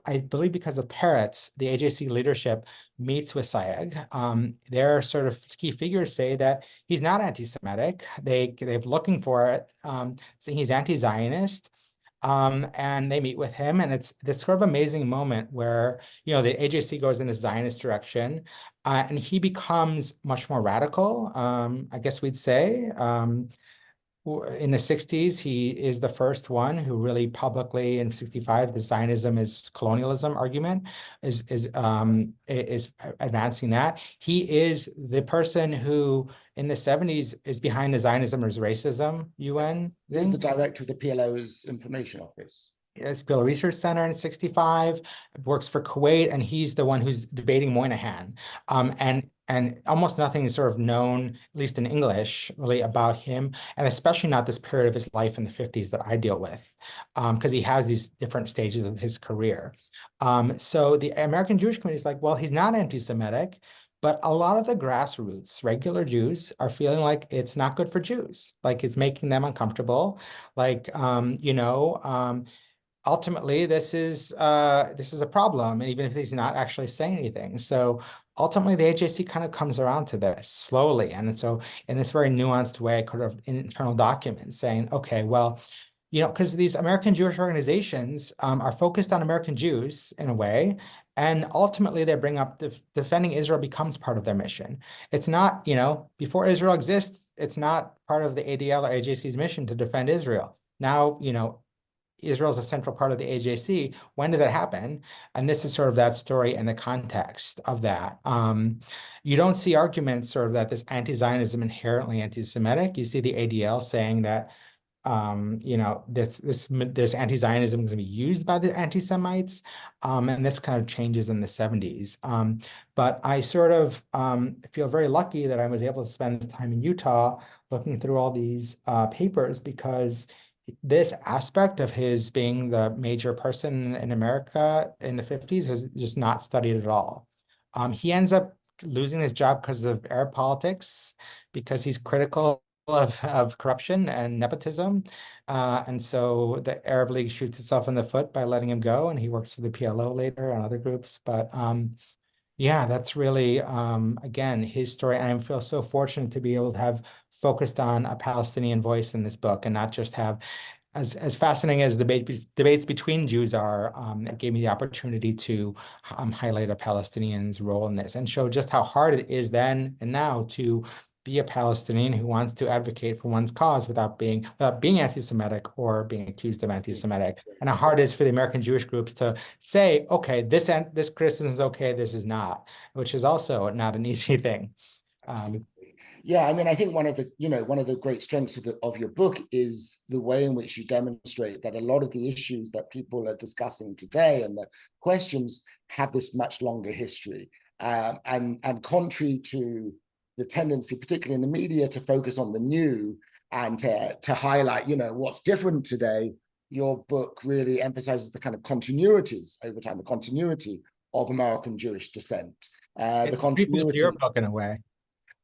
I believe because of Peretz, the AJC leadership meets with Sayegh. Their sort of key figures say that he's not anti-Semitic. They're looking for it, saying he's anti-Zionist. And they meet with him, and it's this sort of amazing moment where, the AJC goes in a Zionist direction, and he becomes much more radical, I guess we'd say. In the 60s, he is the first one who really publicly, in 65, the Zionism is colonialism argument is advancing that. He is the person who in the 70s is behind the Zionism is racism UN He's the thing. director of the PLO's information office. Spiel Research Center in 65, works for Kuwait, and he's the one who's debating Moynihan. And almost nothing is sort of known, at least in English, really about him, and especially not this period of his life in the 50s that I deal with, because he has these different stages of his career. So the American Jewish community is like, well, he's not anti-Semitic, but a lot of the grassroots, regular Jews, are feeling like it's not good for Jews, like it's making them uncomfortable, like ultimately this is a problem, and even if he's not actually saying anything. So ultimately the AJC kind of comes around to this slowly, and so in this very nuanced way, kind of internal documents saying, okay, well, because these American Jewish organizations are focused on American Jews in a way, and ultimately they bring up defending Israel becomes part of their mission. It's not, before Israel exists, it's not part of the ADL or AJC's mission to defend Israel. Now, Israel is a central part of the AJC. When did that happen? And this is sort of that story in the context of that. You don't see arguments sort of that this anti-Zionism inherently anti-Semitic. You see the ADL saying that this anti-Zionism is going to be used by the anti-Semites, and this kind of changes in the 70s. But I sort of feel very lucky that I was able to spend this time in Utah looking through all these papers, because this aspect of his being the major person in America in the 50s is just not studied at all. He ends up losing his job because of Arab politics, because he's critical of corruption and nepotism. And so the Arab League shoots itself in the foot by letting him go, and he works for the PLO later and other groups. But yeah, that's really, again, his story. And I feel so fortunate to be able to have focused on a Palestinian voice in this book, and not just have, as fascinating as debates between Jews are, it gave me the opportunity to highlight a Palestinian's role in this and show just how hard it is then and now to be a Palestinian who wants to advocate for one's cause without being anti-Semitic or being accused of anti-Semitic, and how hard it is for the American Jewish groups to say, okay, this criticism is okay, this is not, which is also not an easy thing. Absolutely. Yeah, I mean, I think one of the great strengths of your book is the way in which you demonstrate that a lot of the issues that people are discussing today and the questions have this much longer history. And contrary to the tendency, particularly in the media, to focus on the new and to highlight, what's different today, your book really emphasizes the kind of continuities over time, the continuity of American Jewish descent, the continuity. Your book in a way.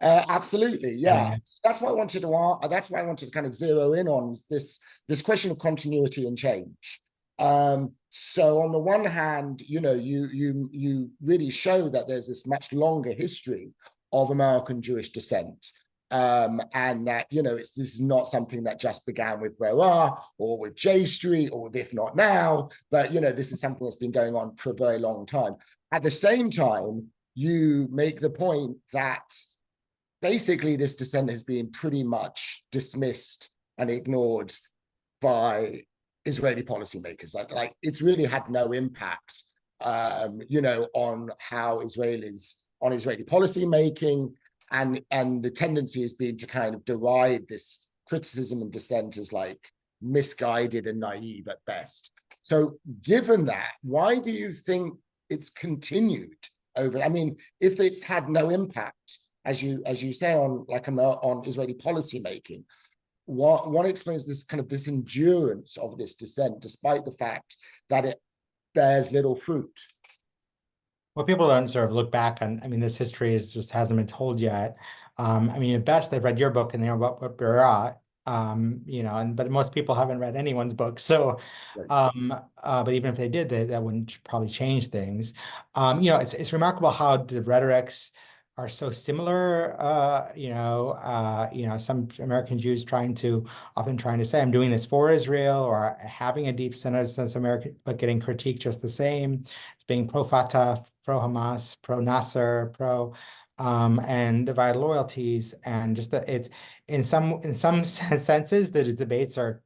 Absolutely, yeah. That's why I wanted to. That's why I wanted to kind of zero in on this question of continuity and change. So on the one hand, you really show that there's this much longer history of American Jewish descent, and that this is not something that just began with Roa or with J Street or with If Not Now, but this is something that's been going on for a very long time. At the same time, you make the point that basically this dissent has been pretty much dismissed and ignored by Israeli policymakers. Like it's really had no impact, on how Israeli policymaking, and the tendency has been to kind of deride this criticism and dissent as like misguided and naive at best. So given that, why do you think it's continued over? I mean, if it's had no impact, as you say, on Israeli policymaking, what explains this endurance of this dissent, despite the fact that it bears little fruit? Well, people don't sort of look back on, this history just hasn't been told yet. At best, they've read your book and they know what Berat, but most people haven't read anyone's book. So, right. But even if they did, that wouldn't probably change things. It's remarkable how the rhetorics are so similar. Some American Jews often trying to say, I'm doing this for Israel, or having a deep sense of American, but getting critiqued just the same. It's being pro-Fatah, pro-Hamas, pro-Nasser, and divided loyalties, and just it's in some senses the debates are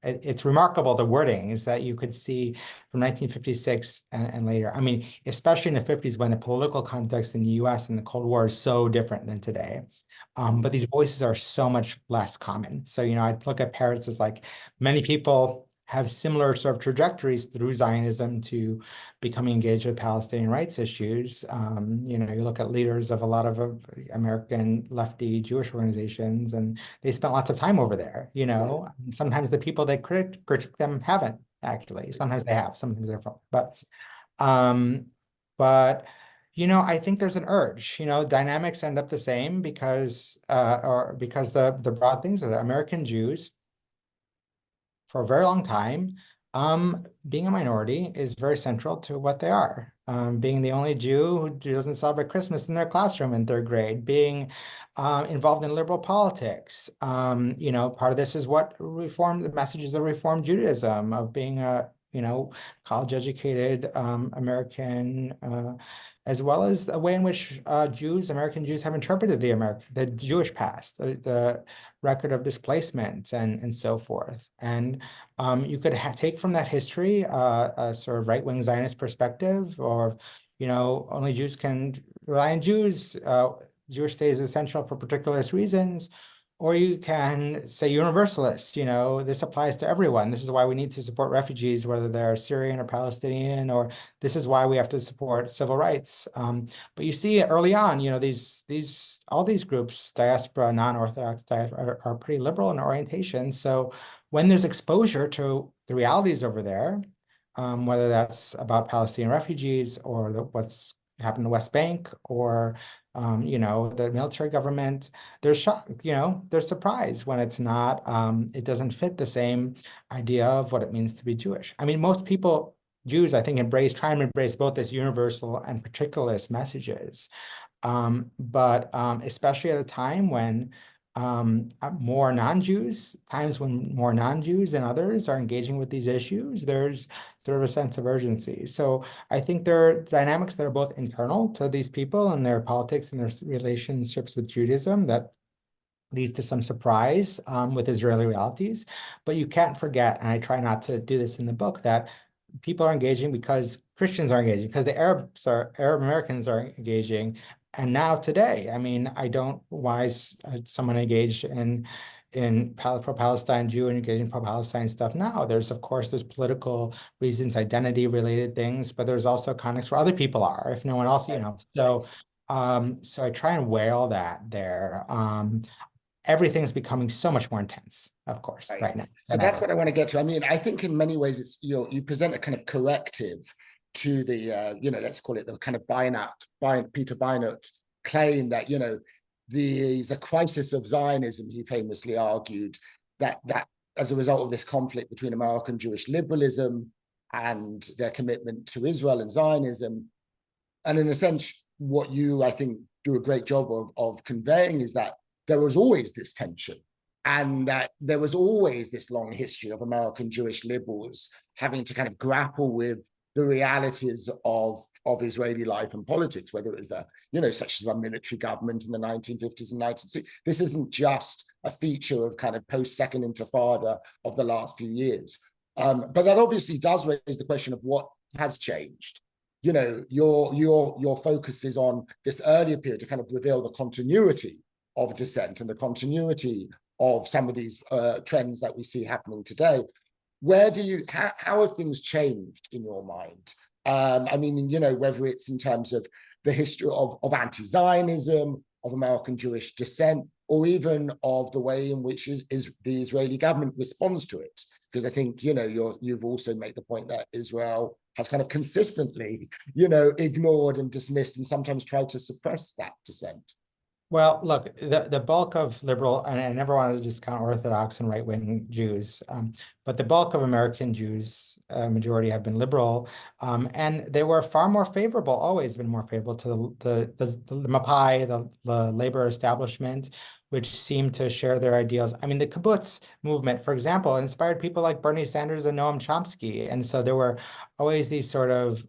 it's remarkable, the wordings that you could see from 1956 and later. I mean, especially in the 50s, when the political context in the US and the Cold War is so different than today. But these voices are so much less common. So, I'd look at parrots as like many people have similar sort of trajectories through Zionism to becoming engaged with Palestinian rights issues. You look at leaders of a lot of American lefty Jewish organizations, and they spent lots of time over there, Sometimes the people that critic them haven't, actually. Sometimes they have, sometimes they're from. Um, but I think there's an urge, dynamics end up the same because the broad things are that American Jews, for a very long time, being a minority is very central to what they are. Being the only Jew who doesn't celebrate Christmas in their classroom in third grade, being involved in liberal politics. Part of this is what the messages of Reform Judaism, of being a college-educated American, as well as the way in which American Jews have interpreted the Jewish past, the record of displacement and so forth. And you could take from that history a sort of right-wing Zionist perspective, or, only Jews can rely on Jews. Jewish state is essential for particular reasons. Or you can say universalists, this applies to everyone. This is why we need to support refugees, whether they're Syrian or Palestinian, or this is why we have to support civil rights. But you see early on, all these groups, diaspora, non-Orthodox, are pretty liberal in orientation. So when there's exposure to the realities over there, whether that's about Palestinian refugees or what's happened in the West Bank, or the military government, they're shocked, they're surprised when it's not, it doesn't fit the same idea of what it means to be Jewish. I mean, most people, Jews, I think, try and embrace both as universal and particularist messages. But especially at a time when times when more non-Jews and others are engaging with these issues, there's sort of a sense of urgency. So I think there are dynamics that are both internal to these people and their politics and their relationships with Judaism that leads to some surprise with Israeli realities. But you can't forget, and I try not to do this in the book, that people are engaging because Christians are engaging, because the Arab Americans are engaging. And now today, I mean, why is someone engaged in pro-Palestine Jew and engaged in pro-Palestine stuff now? There's political reasons, identity related things, but there's also context where other people are, if no one else, So I try and weigh all that there. Everything's becoming so much more intense, of course, right now. So that's what I want to get to. I mean, I think in many ways it's you present a kind of corrective to the let's call it the kind of Peter Beinart claim that there's a crisis of Zionism. He famously argued that as a result of this conflict between American Jewish liberalism and their commitment to Israel and Zionism, and in a sense, what you, I think, do a great job of conveying is that there was always this tension, and that there was always this long history of American Jewish liberals having to kind of grapple with the realities of Israeli life and politics, whether it was such as a military government in the 1950s and 1960s. This isn't just a feature of kind of post-Second Intifada of the last few years. But that obviously does raise the question of what has changed. Your focus is on this earlier period to kind of reveal the continuity of dissent and the continuity of some of these trends that we see happening today. How have things changed in your mind? I mean, whether it's in terms of the history of anti-Zionism, of American Jewish dissent, or even of the way in which is the Israeli government responds to it. Because I think, you've also made the point that Israel has kind of consistently, ignored and dismissed and sometimes tried to suppress that dissent. Well, look, the bulk of liberal, and I never wanted to discount Orthodox and right-wing Jews, but the bulk of American Jews, majority have been liberal, and they were far more favorable, always been more favorable to the Mapai, the labor establishment, which seemed to share their ideals. I mean, the kibbutz movement, for example, inspired people like Bernie Sanders and Noam Chomsky, and so there were always these sort of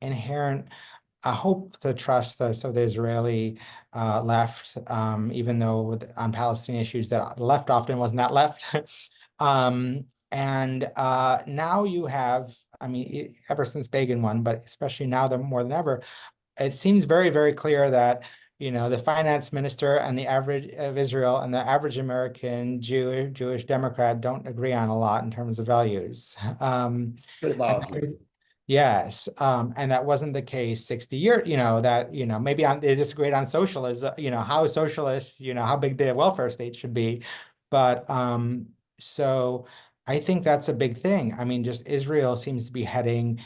inherent I hope the trust of the Israeli left, even though on Palestinian issues that left often wasn't that left. And now you have, I mean, ever since Begin won, but especially now more than ever, it seems very, very clear that, the finance minister and the average of Israel and the average American Jewish Democrat don't agree on a lot in terms of values. Pretty mildly. And yes, and that wasn't the case 60 years, maybe they disagreed on socialism, how socialist, how big the welfare state should be. But so I think that's a big thing. I mean, just Israel seems to be heading,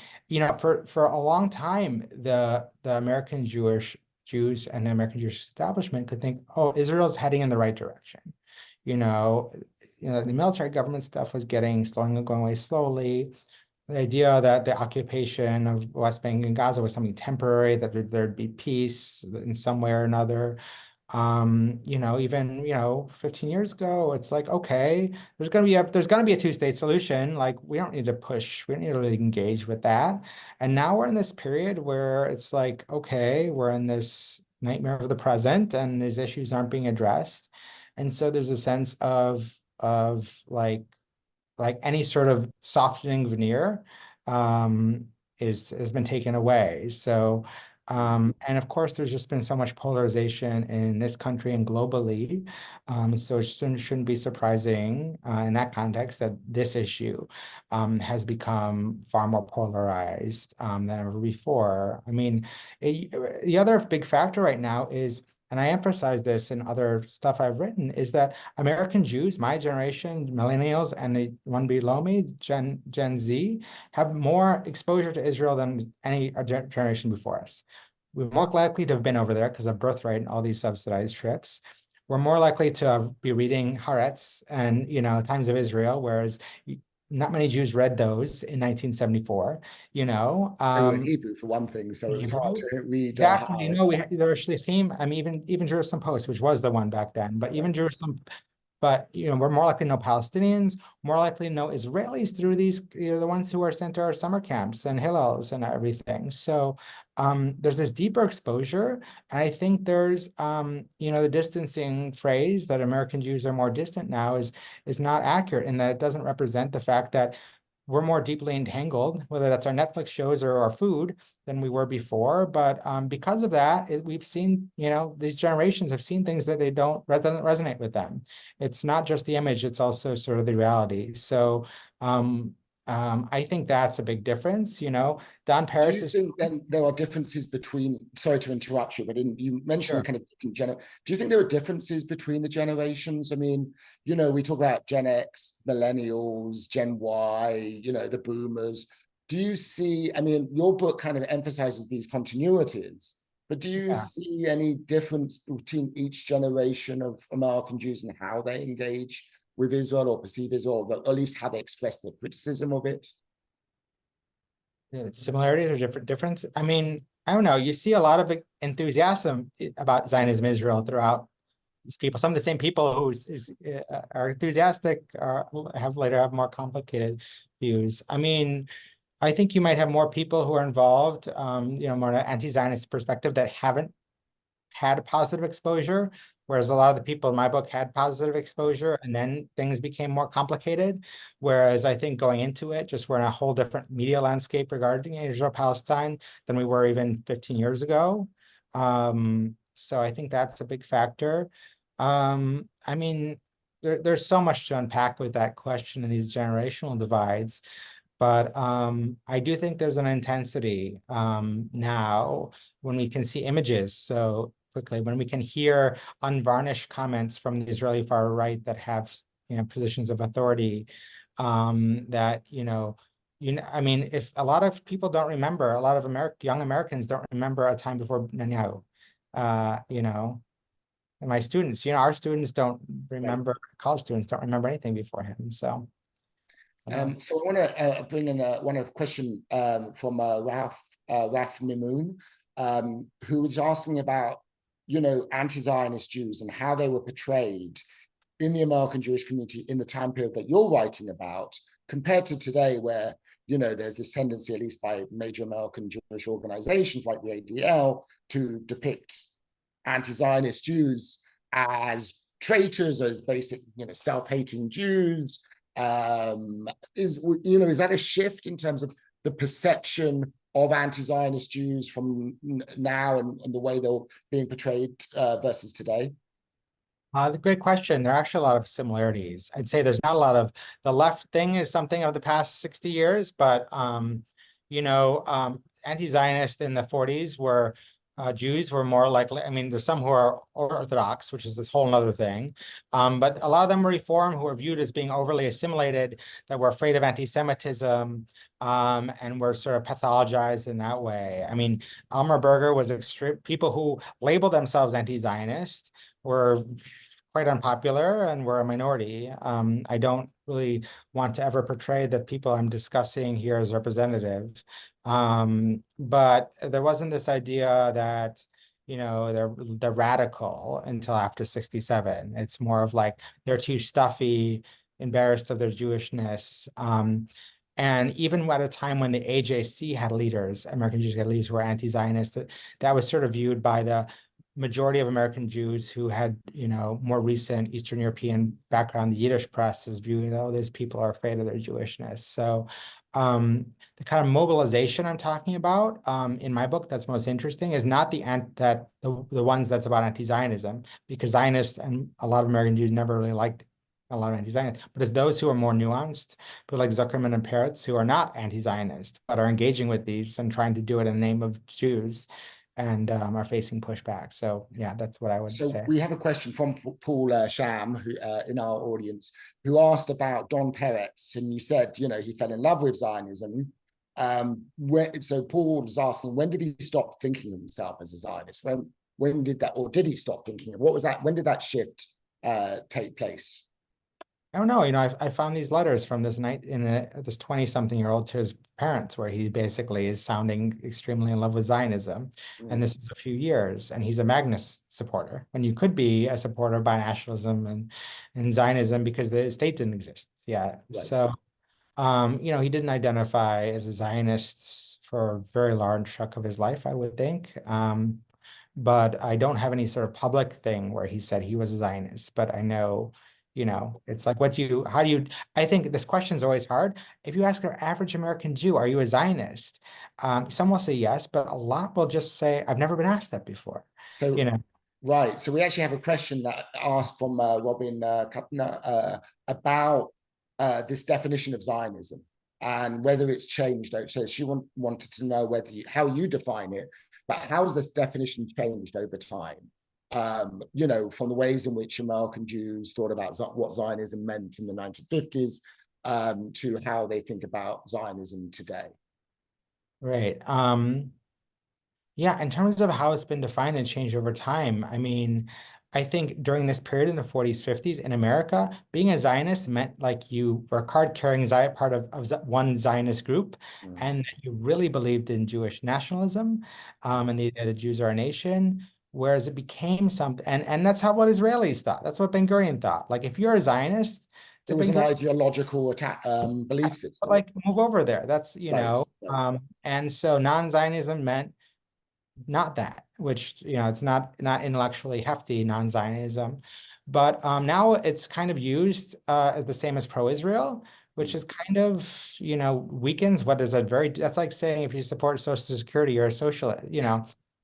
for a long time, the American Jews and the American Jewish establishment could think, oh, Israel's heading in the right direction. You know, the military government stuff was going away slowly. The idea that the occupation of West Bank and Gaza was something temporary, that there'd be peace in some way or another. Even 15 years ago, it's like, okay, there's gonna be a two-state solution. Like, we don't need to push, we don't need to really engage with that. And now we're in this period where it's like, okay, we're in this nightmare of the present, and these issues aren't being addressed. And so there's a sense of like any sort of softening veneer has been taken away. So and of course, there's just been so much polarization in this country and globally. So it shouldn't be surprising in that context that this issue has become far more polarized than ever before. I mean, the other big factor right now is, and I emphasize this in other stuff I've written, is that American Jews, my generation, millennials, and the one below me, Gen Z, have more exposure to Israel than any generation before us. We're more likely to have been over there because of birthright and all these subsidized trips. We're more likely to be reading Haaretz and Times of Israel, whereas not many Jews read those in 1974. They were in Hebrew for one thing, so it was hard Hebrew. to read. Exactly. We had there actually a theme. I mean, even Jerusalem Post, which was the one back then, but even Jerusalem, but we're more likely to know Palestinians, more likely to know Israelis through these, the ones who are sent to our summer camps and Hillels and everything. So there's this deeper exposure. And I think there's the distancing phrase that American Jews are more distant now is not accurate, in that it doesn't represent the fact that we're more deeply entangled, whether that's our Netflix shows or our food, than we were before. But because of that, we've seen, these generations have seen things that doesn't resonate with them. It's not just the image, it's also sort of the reality. So I think that's a big difference. Don Do Paris you is think then there are differences between, sorry to interrupt you, but you mentioned the sure. kind of different do you think there are differences between the generations? I mean, we talk about Gen X, millennials, Gen Y, the boomers. Do you see, I mean, your book kind of emphasizes these continuities, but do you Yeah. see any difference between each generation of American Jews and how they engage with Israel or perceive Israel, or at least how they express their criticism of it? Similarities or difference? I mean, I don't know. You see a lot of enthusiasm about Zionism Israel throughout these people. Some of the same people who are enthusiastic have more complicated views. I mean, I think you might have more people who are involved, more an anti-Zionist perspective, that haven't had a positive exposure, whereas a lot of the people in my book had positive exposure, and then things became more complicated. Whereas I think going into it, just we're in a whole different media landscape regarding Israel-Palestine than we were even 15 years ago. So I think that's a big factor. I mean, there's so much to unpack with that question and these generational divides. But I do think there's an intensity now when we can see images so quickly, when we can hear unvarnished comments from the Israeli far right that have positions of authority, that I mean, if a lot of people don't remember, a lot of young Americans don't remember a time before Netanyahu, my students. Our students don't Right. remember, college students don't remember anything before him. So, So I want to bring in one question from Raf Mimoun, who was asking about, anti-Zionist Jews and how they were portrayed in the American Jewish community in the time period that you're writing about, compared to today, where there's this tendency, at least by major American Jewish organizations like the ADL, to depict anti-Zionist Jews as traitors, as basic, self-hating Jews. Is that a shift in terms of the perception of anti-Zionist Jews from now and the way they're being portrayed versus today? the great question. There are actually a lot of similarities. I'd say there's not a lot of the left thing is something of the past 60 years, but anti-Zionist in the 40s were Jews were more likely. I mean, there's some who are Orthodox, which is this whole other thing. But a lot of them were Reform who were viewed as being overly assimilated, that were afraid of anti-Semitism, and were sort of pathologized in that way. I mean, Elmer Berger was extreme. People who labeled themselves anti-Zionist were quite unpopular and were a minority. I don't really want to ever portray the people I'm discussing here as representative. But there wasn't this idea that, they're radical until after 67. It's more of like they're too stuffy, embarrassed of their Jewishness. And even at a time when the AJC had leaders, American Jews had leaders who were anti-Zionist, that was sort of viewed by the majority of American Jews who had, more recent Eastern European background, the Yiddish press is viewing, these people are afraid of their Jewishness. So the kind of mobilization I'm talking about in my book that's most interesting is not the ones that's about anti-Zionism, because Zionists and a lot of American Jews never really liked a lot of anti-Zionists, but it's those who are more nuanced, people like Zuckerman and Peretz, who are not anti-Zionist, but are engaging with these and trying to do it in the name of Jews, and are facing pushback. So yeah, that's what I would So say. we have a question from Paul Sham, who, in our audience, who asked about Don Peretz, and you said, he fell in love with Zionism. So Paul was asking, when did he stop thinking of himself as a Zionist? When did that, or did he stop thinking? What was that? When did that shift take place? I don't know. I found these letters from this 20-something-year-old to his parents, where he basically is sounding extremely in love with Zionism. And this is a few years, and he's a Magnus supporter, when you could be a supporter of binationalism and Zionism because the state didn't exist. Yeah. Right. So, he didn't identify as a Zionist for a very large chunk of his life, I would think. But I don't have any sort of public thing where he said he was a Zionist, but I know, it's like I think this question is always hard. If you ask an average American Jew, are you a Zionist? Some will say yes, but a lot will just say, I've never been asked that before. So, right. So we actually have a question that asked from Robin Kupner about this definition of Zionism and whether it's changed. So she wanted to know how you define it, but how has this definition changed over time? From the ways in which American Jews thought about what Zionism meant in the 1950s to how they think about Zionism today. Right. Yeah, in terms of how it's been defined and changed over time, I mean, I think during this period in the 40s, 50s in America, being a Zionist meant like you were a card-carrying part of one Zionist group, and you really believed in Jewish nationalism, and the Jews are a nation. Whereas it became something, and that's what Israelis thought. That's what Ben Gurion thought. Like, if you're a Zionist, it was an ideological attack, belief system. Like, move over there. That's, right. And so non-Zionism meant not that, which, it's not intellectually hefty non-Zionism. But now it's kind of used the same as pro-Israel, which is kind of, weakens what is that's like saying if you support Social Security, you're a socialist,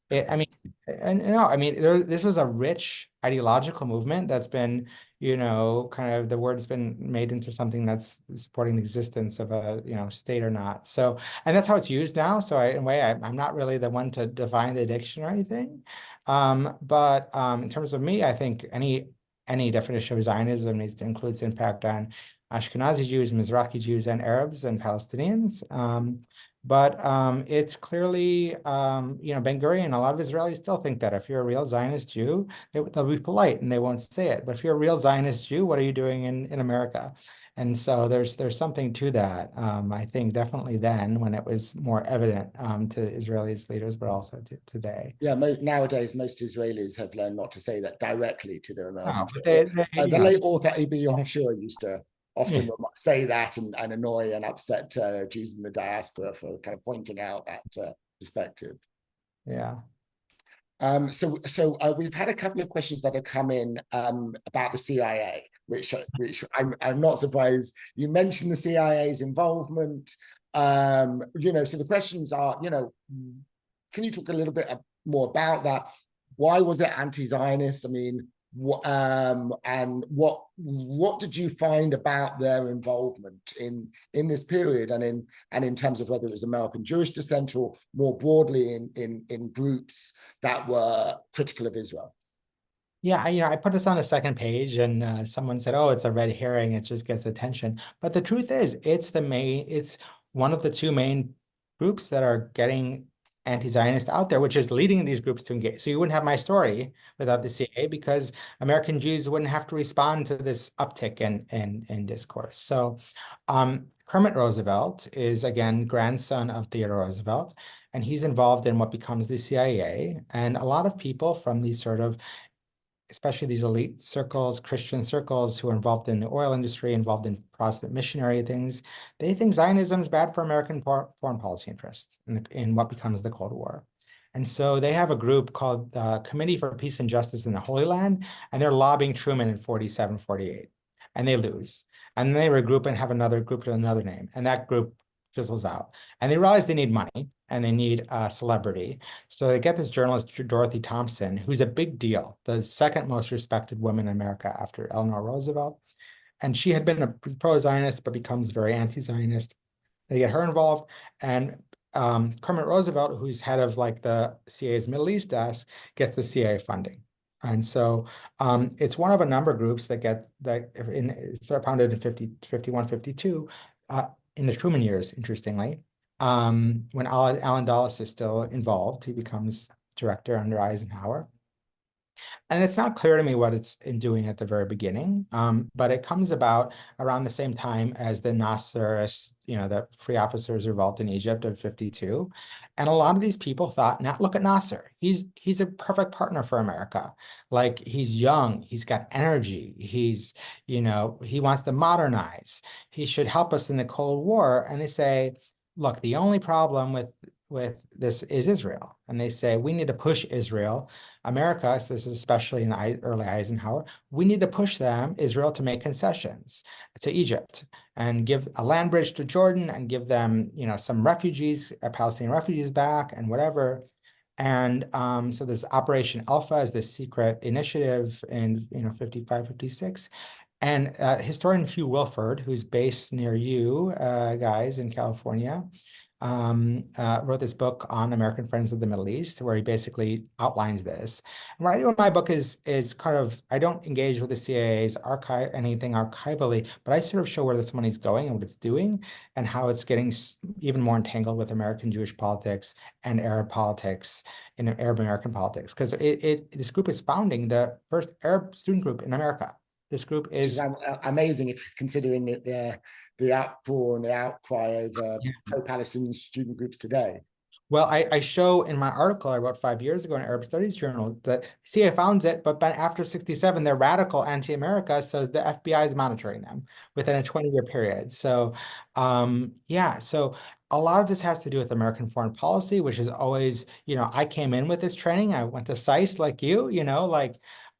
this was a rich ideological movement that's been, kind of the word's been made into something that's supporting the existence of a, state or not. So, and that's how it's used now. So in a way, I'm not really the one to define the addiction or anything. But in terms of me, I think any definition of Zionism needs to include its impact on Ashkenazi Jews, Mizrahi Jews, and Arabs and Palestinians. But it's clearly, Ben-Gurion, a lot of Israelis still think that if you're a real Zionist Jew, they'll be polite and they won't say it. But if you're a real Zionist Jew, what are you doing in America? And so there's something to that. I think definitely then when it was more evident to Israelis leaders, but also to today. Yeah, nowadays most Israelis have learned not to say that directly to their Oh, American but Jew. The yeah, late author A.B. Yehoshua used to yeah, often say that and annoy and upset Jews in the diaspora for kind of pointing out that perspective. yeah. So we've had a couple of questions that have come in about the CIA, which I'm not surprised you mentioned the CIA's involvement. So the questions are, can you talk a little bit more about that? Why was it anti-Zionist? I mean, and what did you find about their involvement in this period, and in terms of whether it was American Jewish dissent or more broadly in groups that were critical of Israel? Yeah, I put this on the second page, and someone said, "Oh, it's a red herring. It just gets attention." But the truth is, it's one of the two main groups that are getting anti-Zionist out there, which is leading these groups to engage. So you wouldn't have my story without the CIA, because American Jews wouldn't have to respond to this uptick in discourse. So Kermit Roosevelt is, again, grandson of Theodore Roosevelt, and he's involved in what becomes the CIA. And a lot of people from these sort of, especially these elite circles, Christian circles who are involved in the oil industry, involved in Protestant missionary things, they think Zionism is bad for American foreign policy interests in what becomes the Cold War. And so they have a group called the Committee for Peace and Justice in the Holy Land, and they're lobbying Truman in 47, 48, and they lose. And then they regroup and have another group with another name, and that group fizzles out. And they realize they need money and they need a celebrity. So they get this journalist, Dorothy Thompson, who's a big deal, the second most respected woman in America after Eleanor Roosevelt. And she had been a pro-Zionist, but becomes very anti-Zionist. They get her involved. And Kermit Roosevelt, who's head of like the CIA's Middle East desk, gets the CIA funding. And so it's one of a number of groups that get that it's founded in 50, 51, 52, in the Truman years, interestingly. When Alan Dulles is still involved, he becomes director under Eisenhower. And it's not clear to me what it's in doing at the very beginning, but it comes about around the same time as the Nasserist, the free officers revolt in Egypt of 52. And a lot of these people thought, now look at Nasser. He's a perfect partner for America. Like, he's young, he's got energy, he wants to modernize. He should help us in the Cold War. And they say, look, the only problem with this is Israel. And they say, we need to push Israel. America, so this is especially in the early Eisenhower, we need to push Israel, to make concessions to Egypt and give a land bridge to Jordan and give them, some refugees, Palestinian refugees back and whatever. And so there's Operation Alpha as this secret initiative in 55, 56. And historian Hugh Wilford, who's based near you guys in California, wrote this book on American Friends of the Middle East, where he basically outlines this. And what I do in my book is kind of, I don't engage with the CIA's anything archivally, but I sort of show where this money's going and what it's doing, and how it's getting even more entangled with American Jewish politics and Arab politics, in Arab American politics, because this group is founding the first Arab student group in America. This group Which is is amazing if considering the uproar and the outcry over pro-Palestinian student groups today. Well, I show in my article I wrote 5 years ago in Arab Studies Journal that CIA founds it, but after 67, they're radical anti-America, so the FBI is monitoring them within a 20-year period. So, so a lot of this has to do with American foreign policy, which is always, I came in with this training. I went to SAIS like you,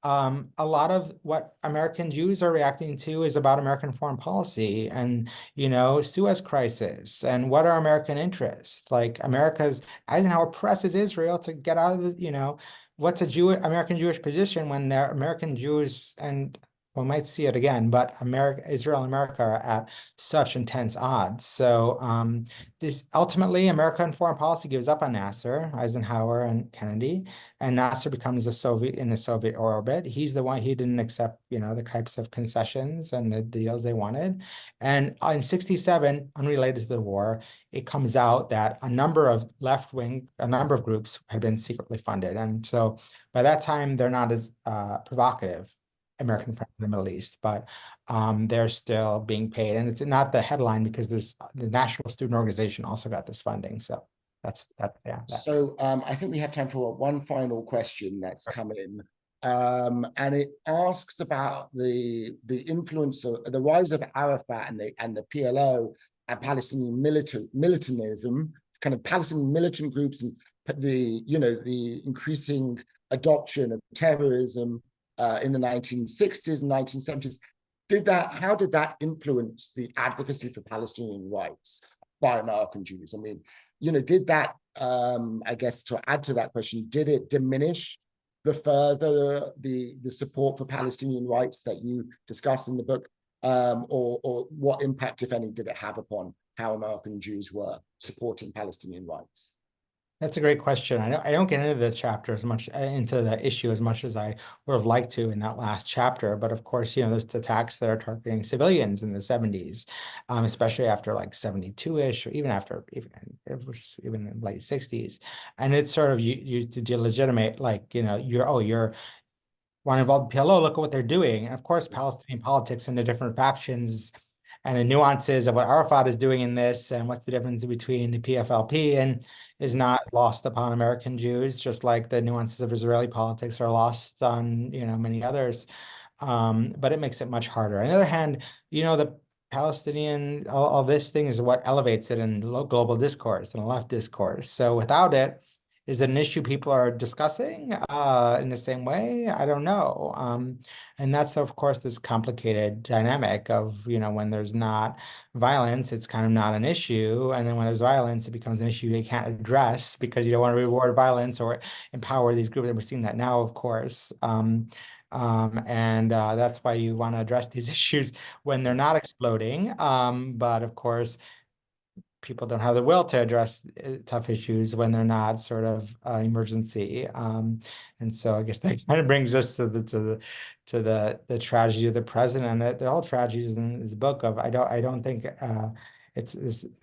a lot of what American Jews are reacting to is about American foreign policy and, Suez crisis and what are American interests. Like, Eisenhower presses Israel to get out of the, what's American Jewish position when they're American Jews and we might see it again, but Israel and America are at such intense odds. So this ultimately, American foreign policy gives up on Nasser, Eisenhower, and Kennedy, and Nasser becomes in the Soviet orbit. He's the one. He didn't accept, the types of concessions and the deals they wanted. And in '67, unrelated to the war, it comes out that a number of groups had been secretly funded, and so by that time they're not as provocative. American friends in the Middle East, but they're still being paid. And it's not the headline because there's the National Student Organization also got this funding. So that's that. Yeah. So I think we have time for one final question that's come in. And it asks about the influence of the rise of Arafat and the PLO and Palestinian militarism, kind of Palestinian militant groups, and the increasing adoption of terrorism in the 1960s and 1970s. How did that influence the advocacy for Palestinian rights by American Jews? I mean, did that, I guess, to add to that question, did it diminish the support for Palestinian rights that you discuss in the book, or what impact, if any, did it have upon how American Jews were supporting Palestinian rights? That's a great question. I don't get into the chapter as much, into the issue as much as I would have liked to in that last chapter. But of course, there's attacks that are targeting civilians in the '70s, especially after like 72-ish, or even after even in the late '60s. And it's sort of used to delegitimate, like, you're want to involve the PLO, look at what they're doing. And of course, Palestinian politics and the different factions and the nuances of what Arafat is doing in this and what's the difference between the PFLP and is not lost upon American Jews, just like the nuances of Israeli politics are lost on, many others. But it makes it much harder. On the other hand, the Palestinian, all this thing is what elevates it in global discourse and left discourse. So without it, is it an issue people are discussing in the same way? I don't know. And that's, of course, this complicated dynamic of, when there's not violence, it's kind of not an issue. And then when there's violence, it becomes an issue you can't address because you don't want to reward violence or empower these groups. And we're seeing that now, of course. And that's why you want to address these issues when they're not exploding. But of course, people don't have the will to address tough issues when they're not sort of emergency. And so I guess that kind of brings us to the tragedy of the present, and the whole tragedy is in this book of I don't think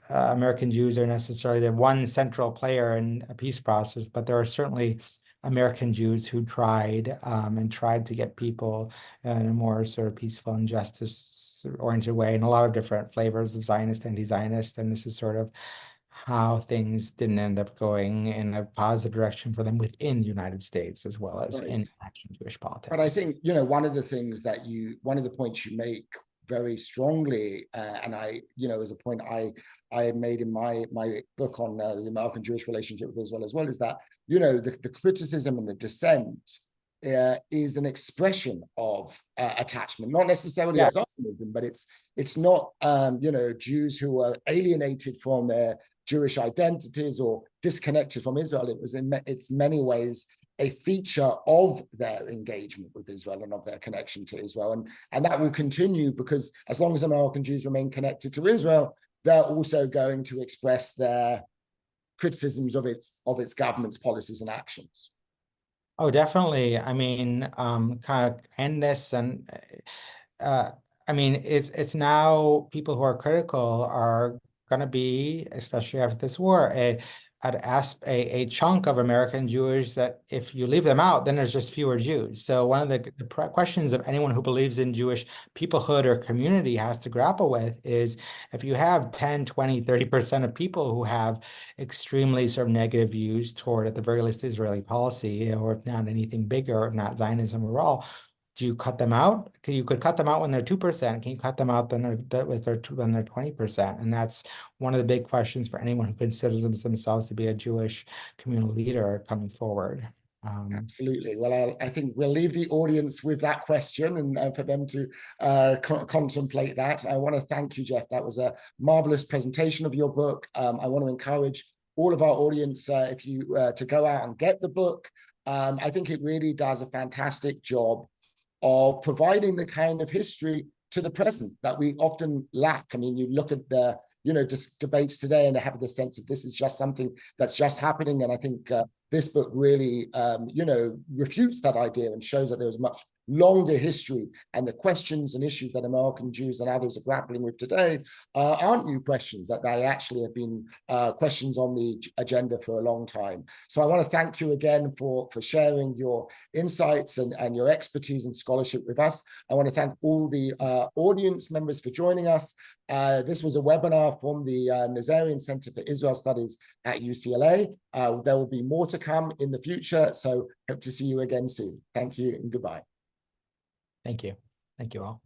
American Jews are necessarily the one central player in a peace process, but there are certainly American Jews who tried to get people in a more sort of peaceful and justice-oriented way in a lot of different flavors of Zionist, anti-Zionist, and this is sort of how things didn't end up going in a positive direction for them within the United States as well as in action Jewish politics. But I think, one of the points you make very strongly, and I, as a point I made in my book on the American Jewish relationship with Israel as well, is that, the criticism and the dissent is an expression of attachment, not necessarily of Zionism, but it's not, Jews who are alienated from their Jewish identities or disconnected from Israel. It was it's many ways a feature of their engagement with Israel and of their connection to Israel. And that will continue because as long as American Jews remain connected to Israel, they're also going to express their criticisms of its government's policies and actions. Oh, definitely. I mean, kind of end this and I mean, it's now people who are critical are going to be, especially after this war, a chunk of American Jews that if you leave them out, then there's just fewer Jews. So one of the questions of anyone who believes in Jewish peoplehood or community has to grapple with is if you have 10, 20, 30% of people who have extremely sort of negative views toward, at the very least, Israeli policy, or if not anything bigger, or if not Zionism at all, do you cut them out? You could cut them out when they're 2%. Can you cut them out when they're 20%? And that's one of the big questions for anyone who considers themselves to be a Jewish communal leader coming forward. Absolutely. Well, I think we'll leave the audience with that question and for them to contemplate that. I want to thank you, Jeff. That was a marvelous presentation of your book. I want to encourage all of our audience if you to go out and get the book. I think it really does a fantastic job of providing the kind of history to the present that we often lack. I mean, you look at the debates today and they have the sense of this is just something that's just happening. And I think this book really, refutes that idea and shows that there's much longer history, and the questions and issues that American Jews and others are grappling with today aren't new questions, that they actually have been questions on the agenda for a long time. So I want to thank you again for sharing your insights and your expertise and scholarship with us. I want to thank all the audience members for joining us. This was a webinar from the Nazarian Center for Israel Studies at UCLA. There will be more to come in the future, so hope to see you again soon. Thank you and goodbye. Thank you. Thank you all.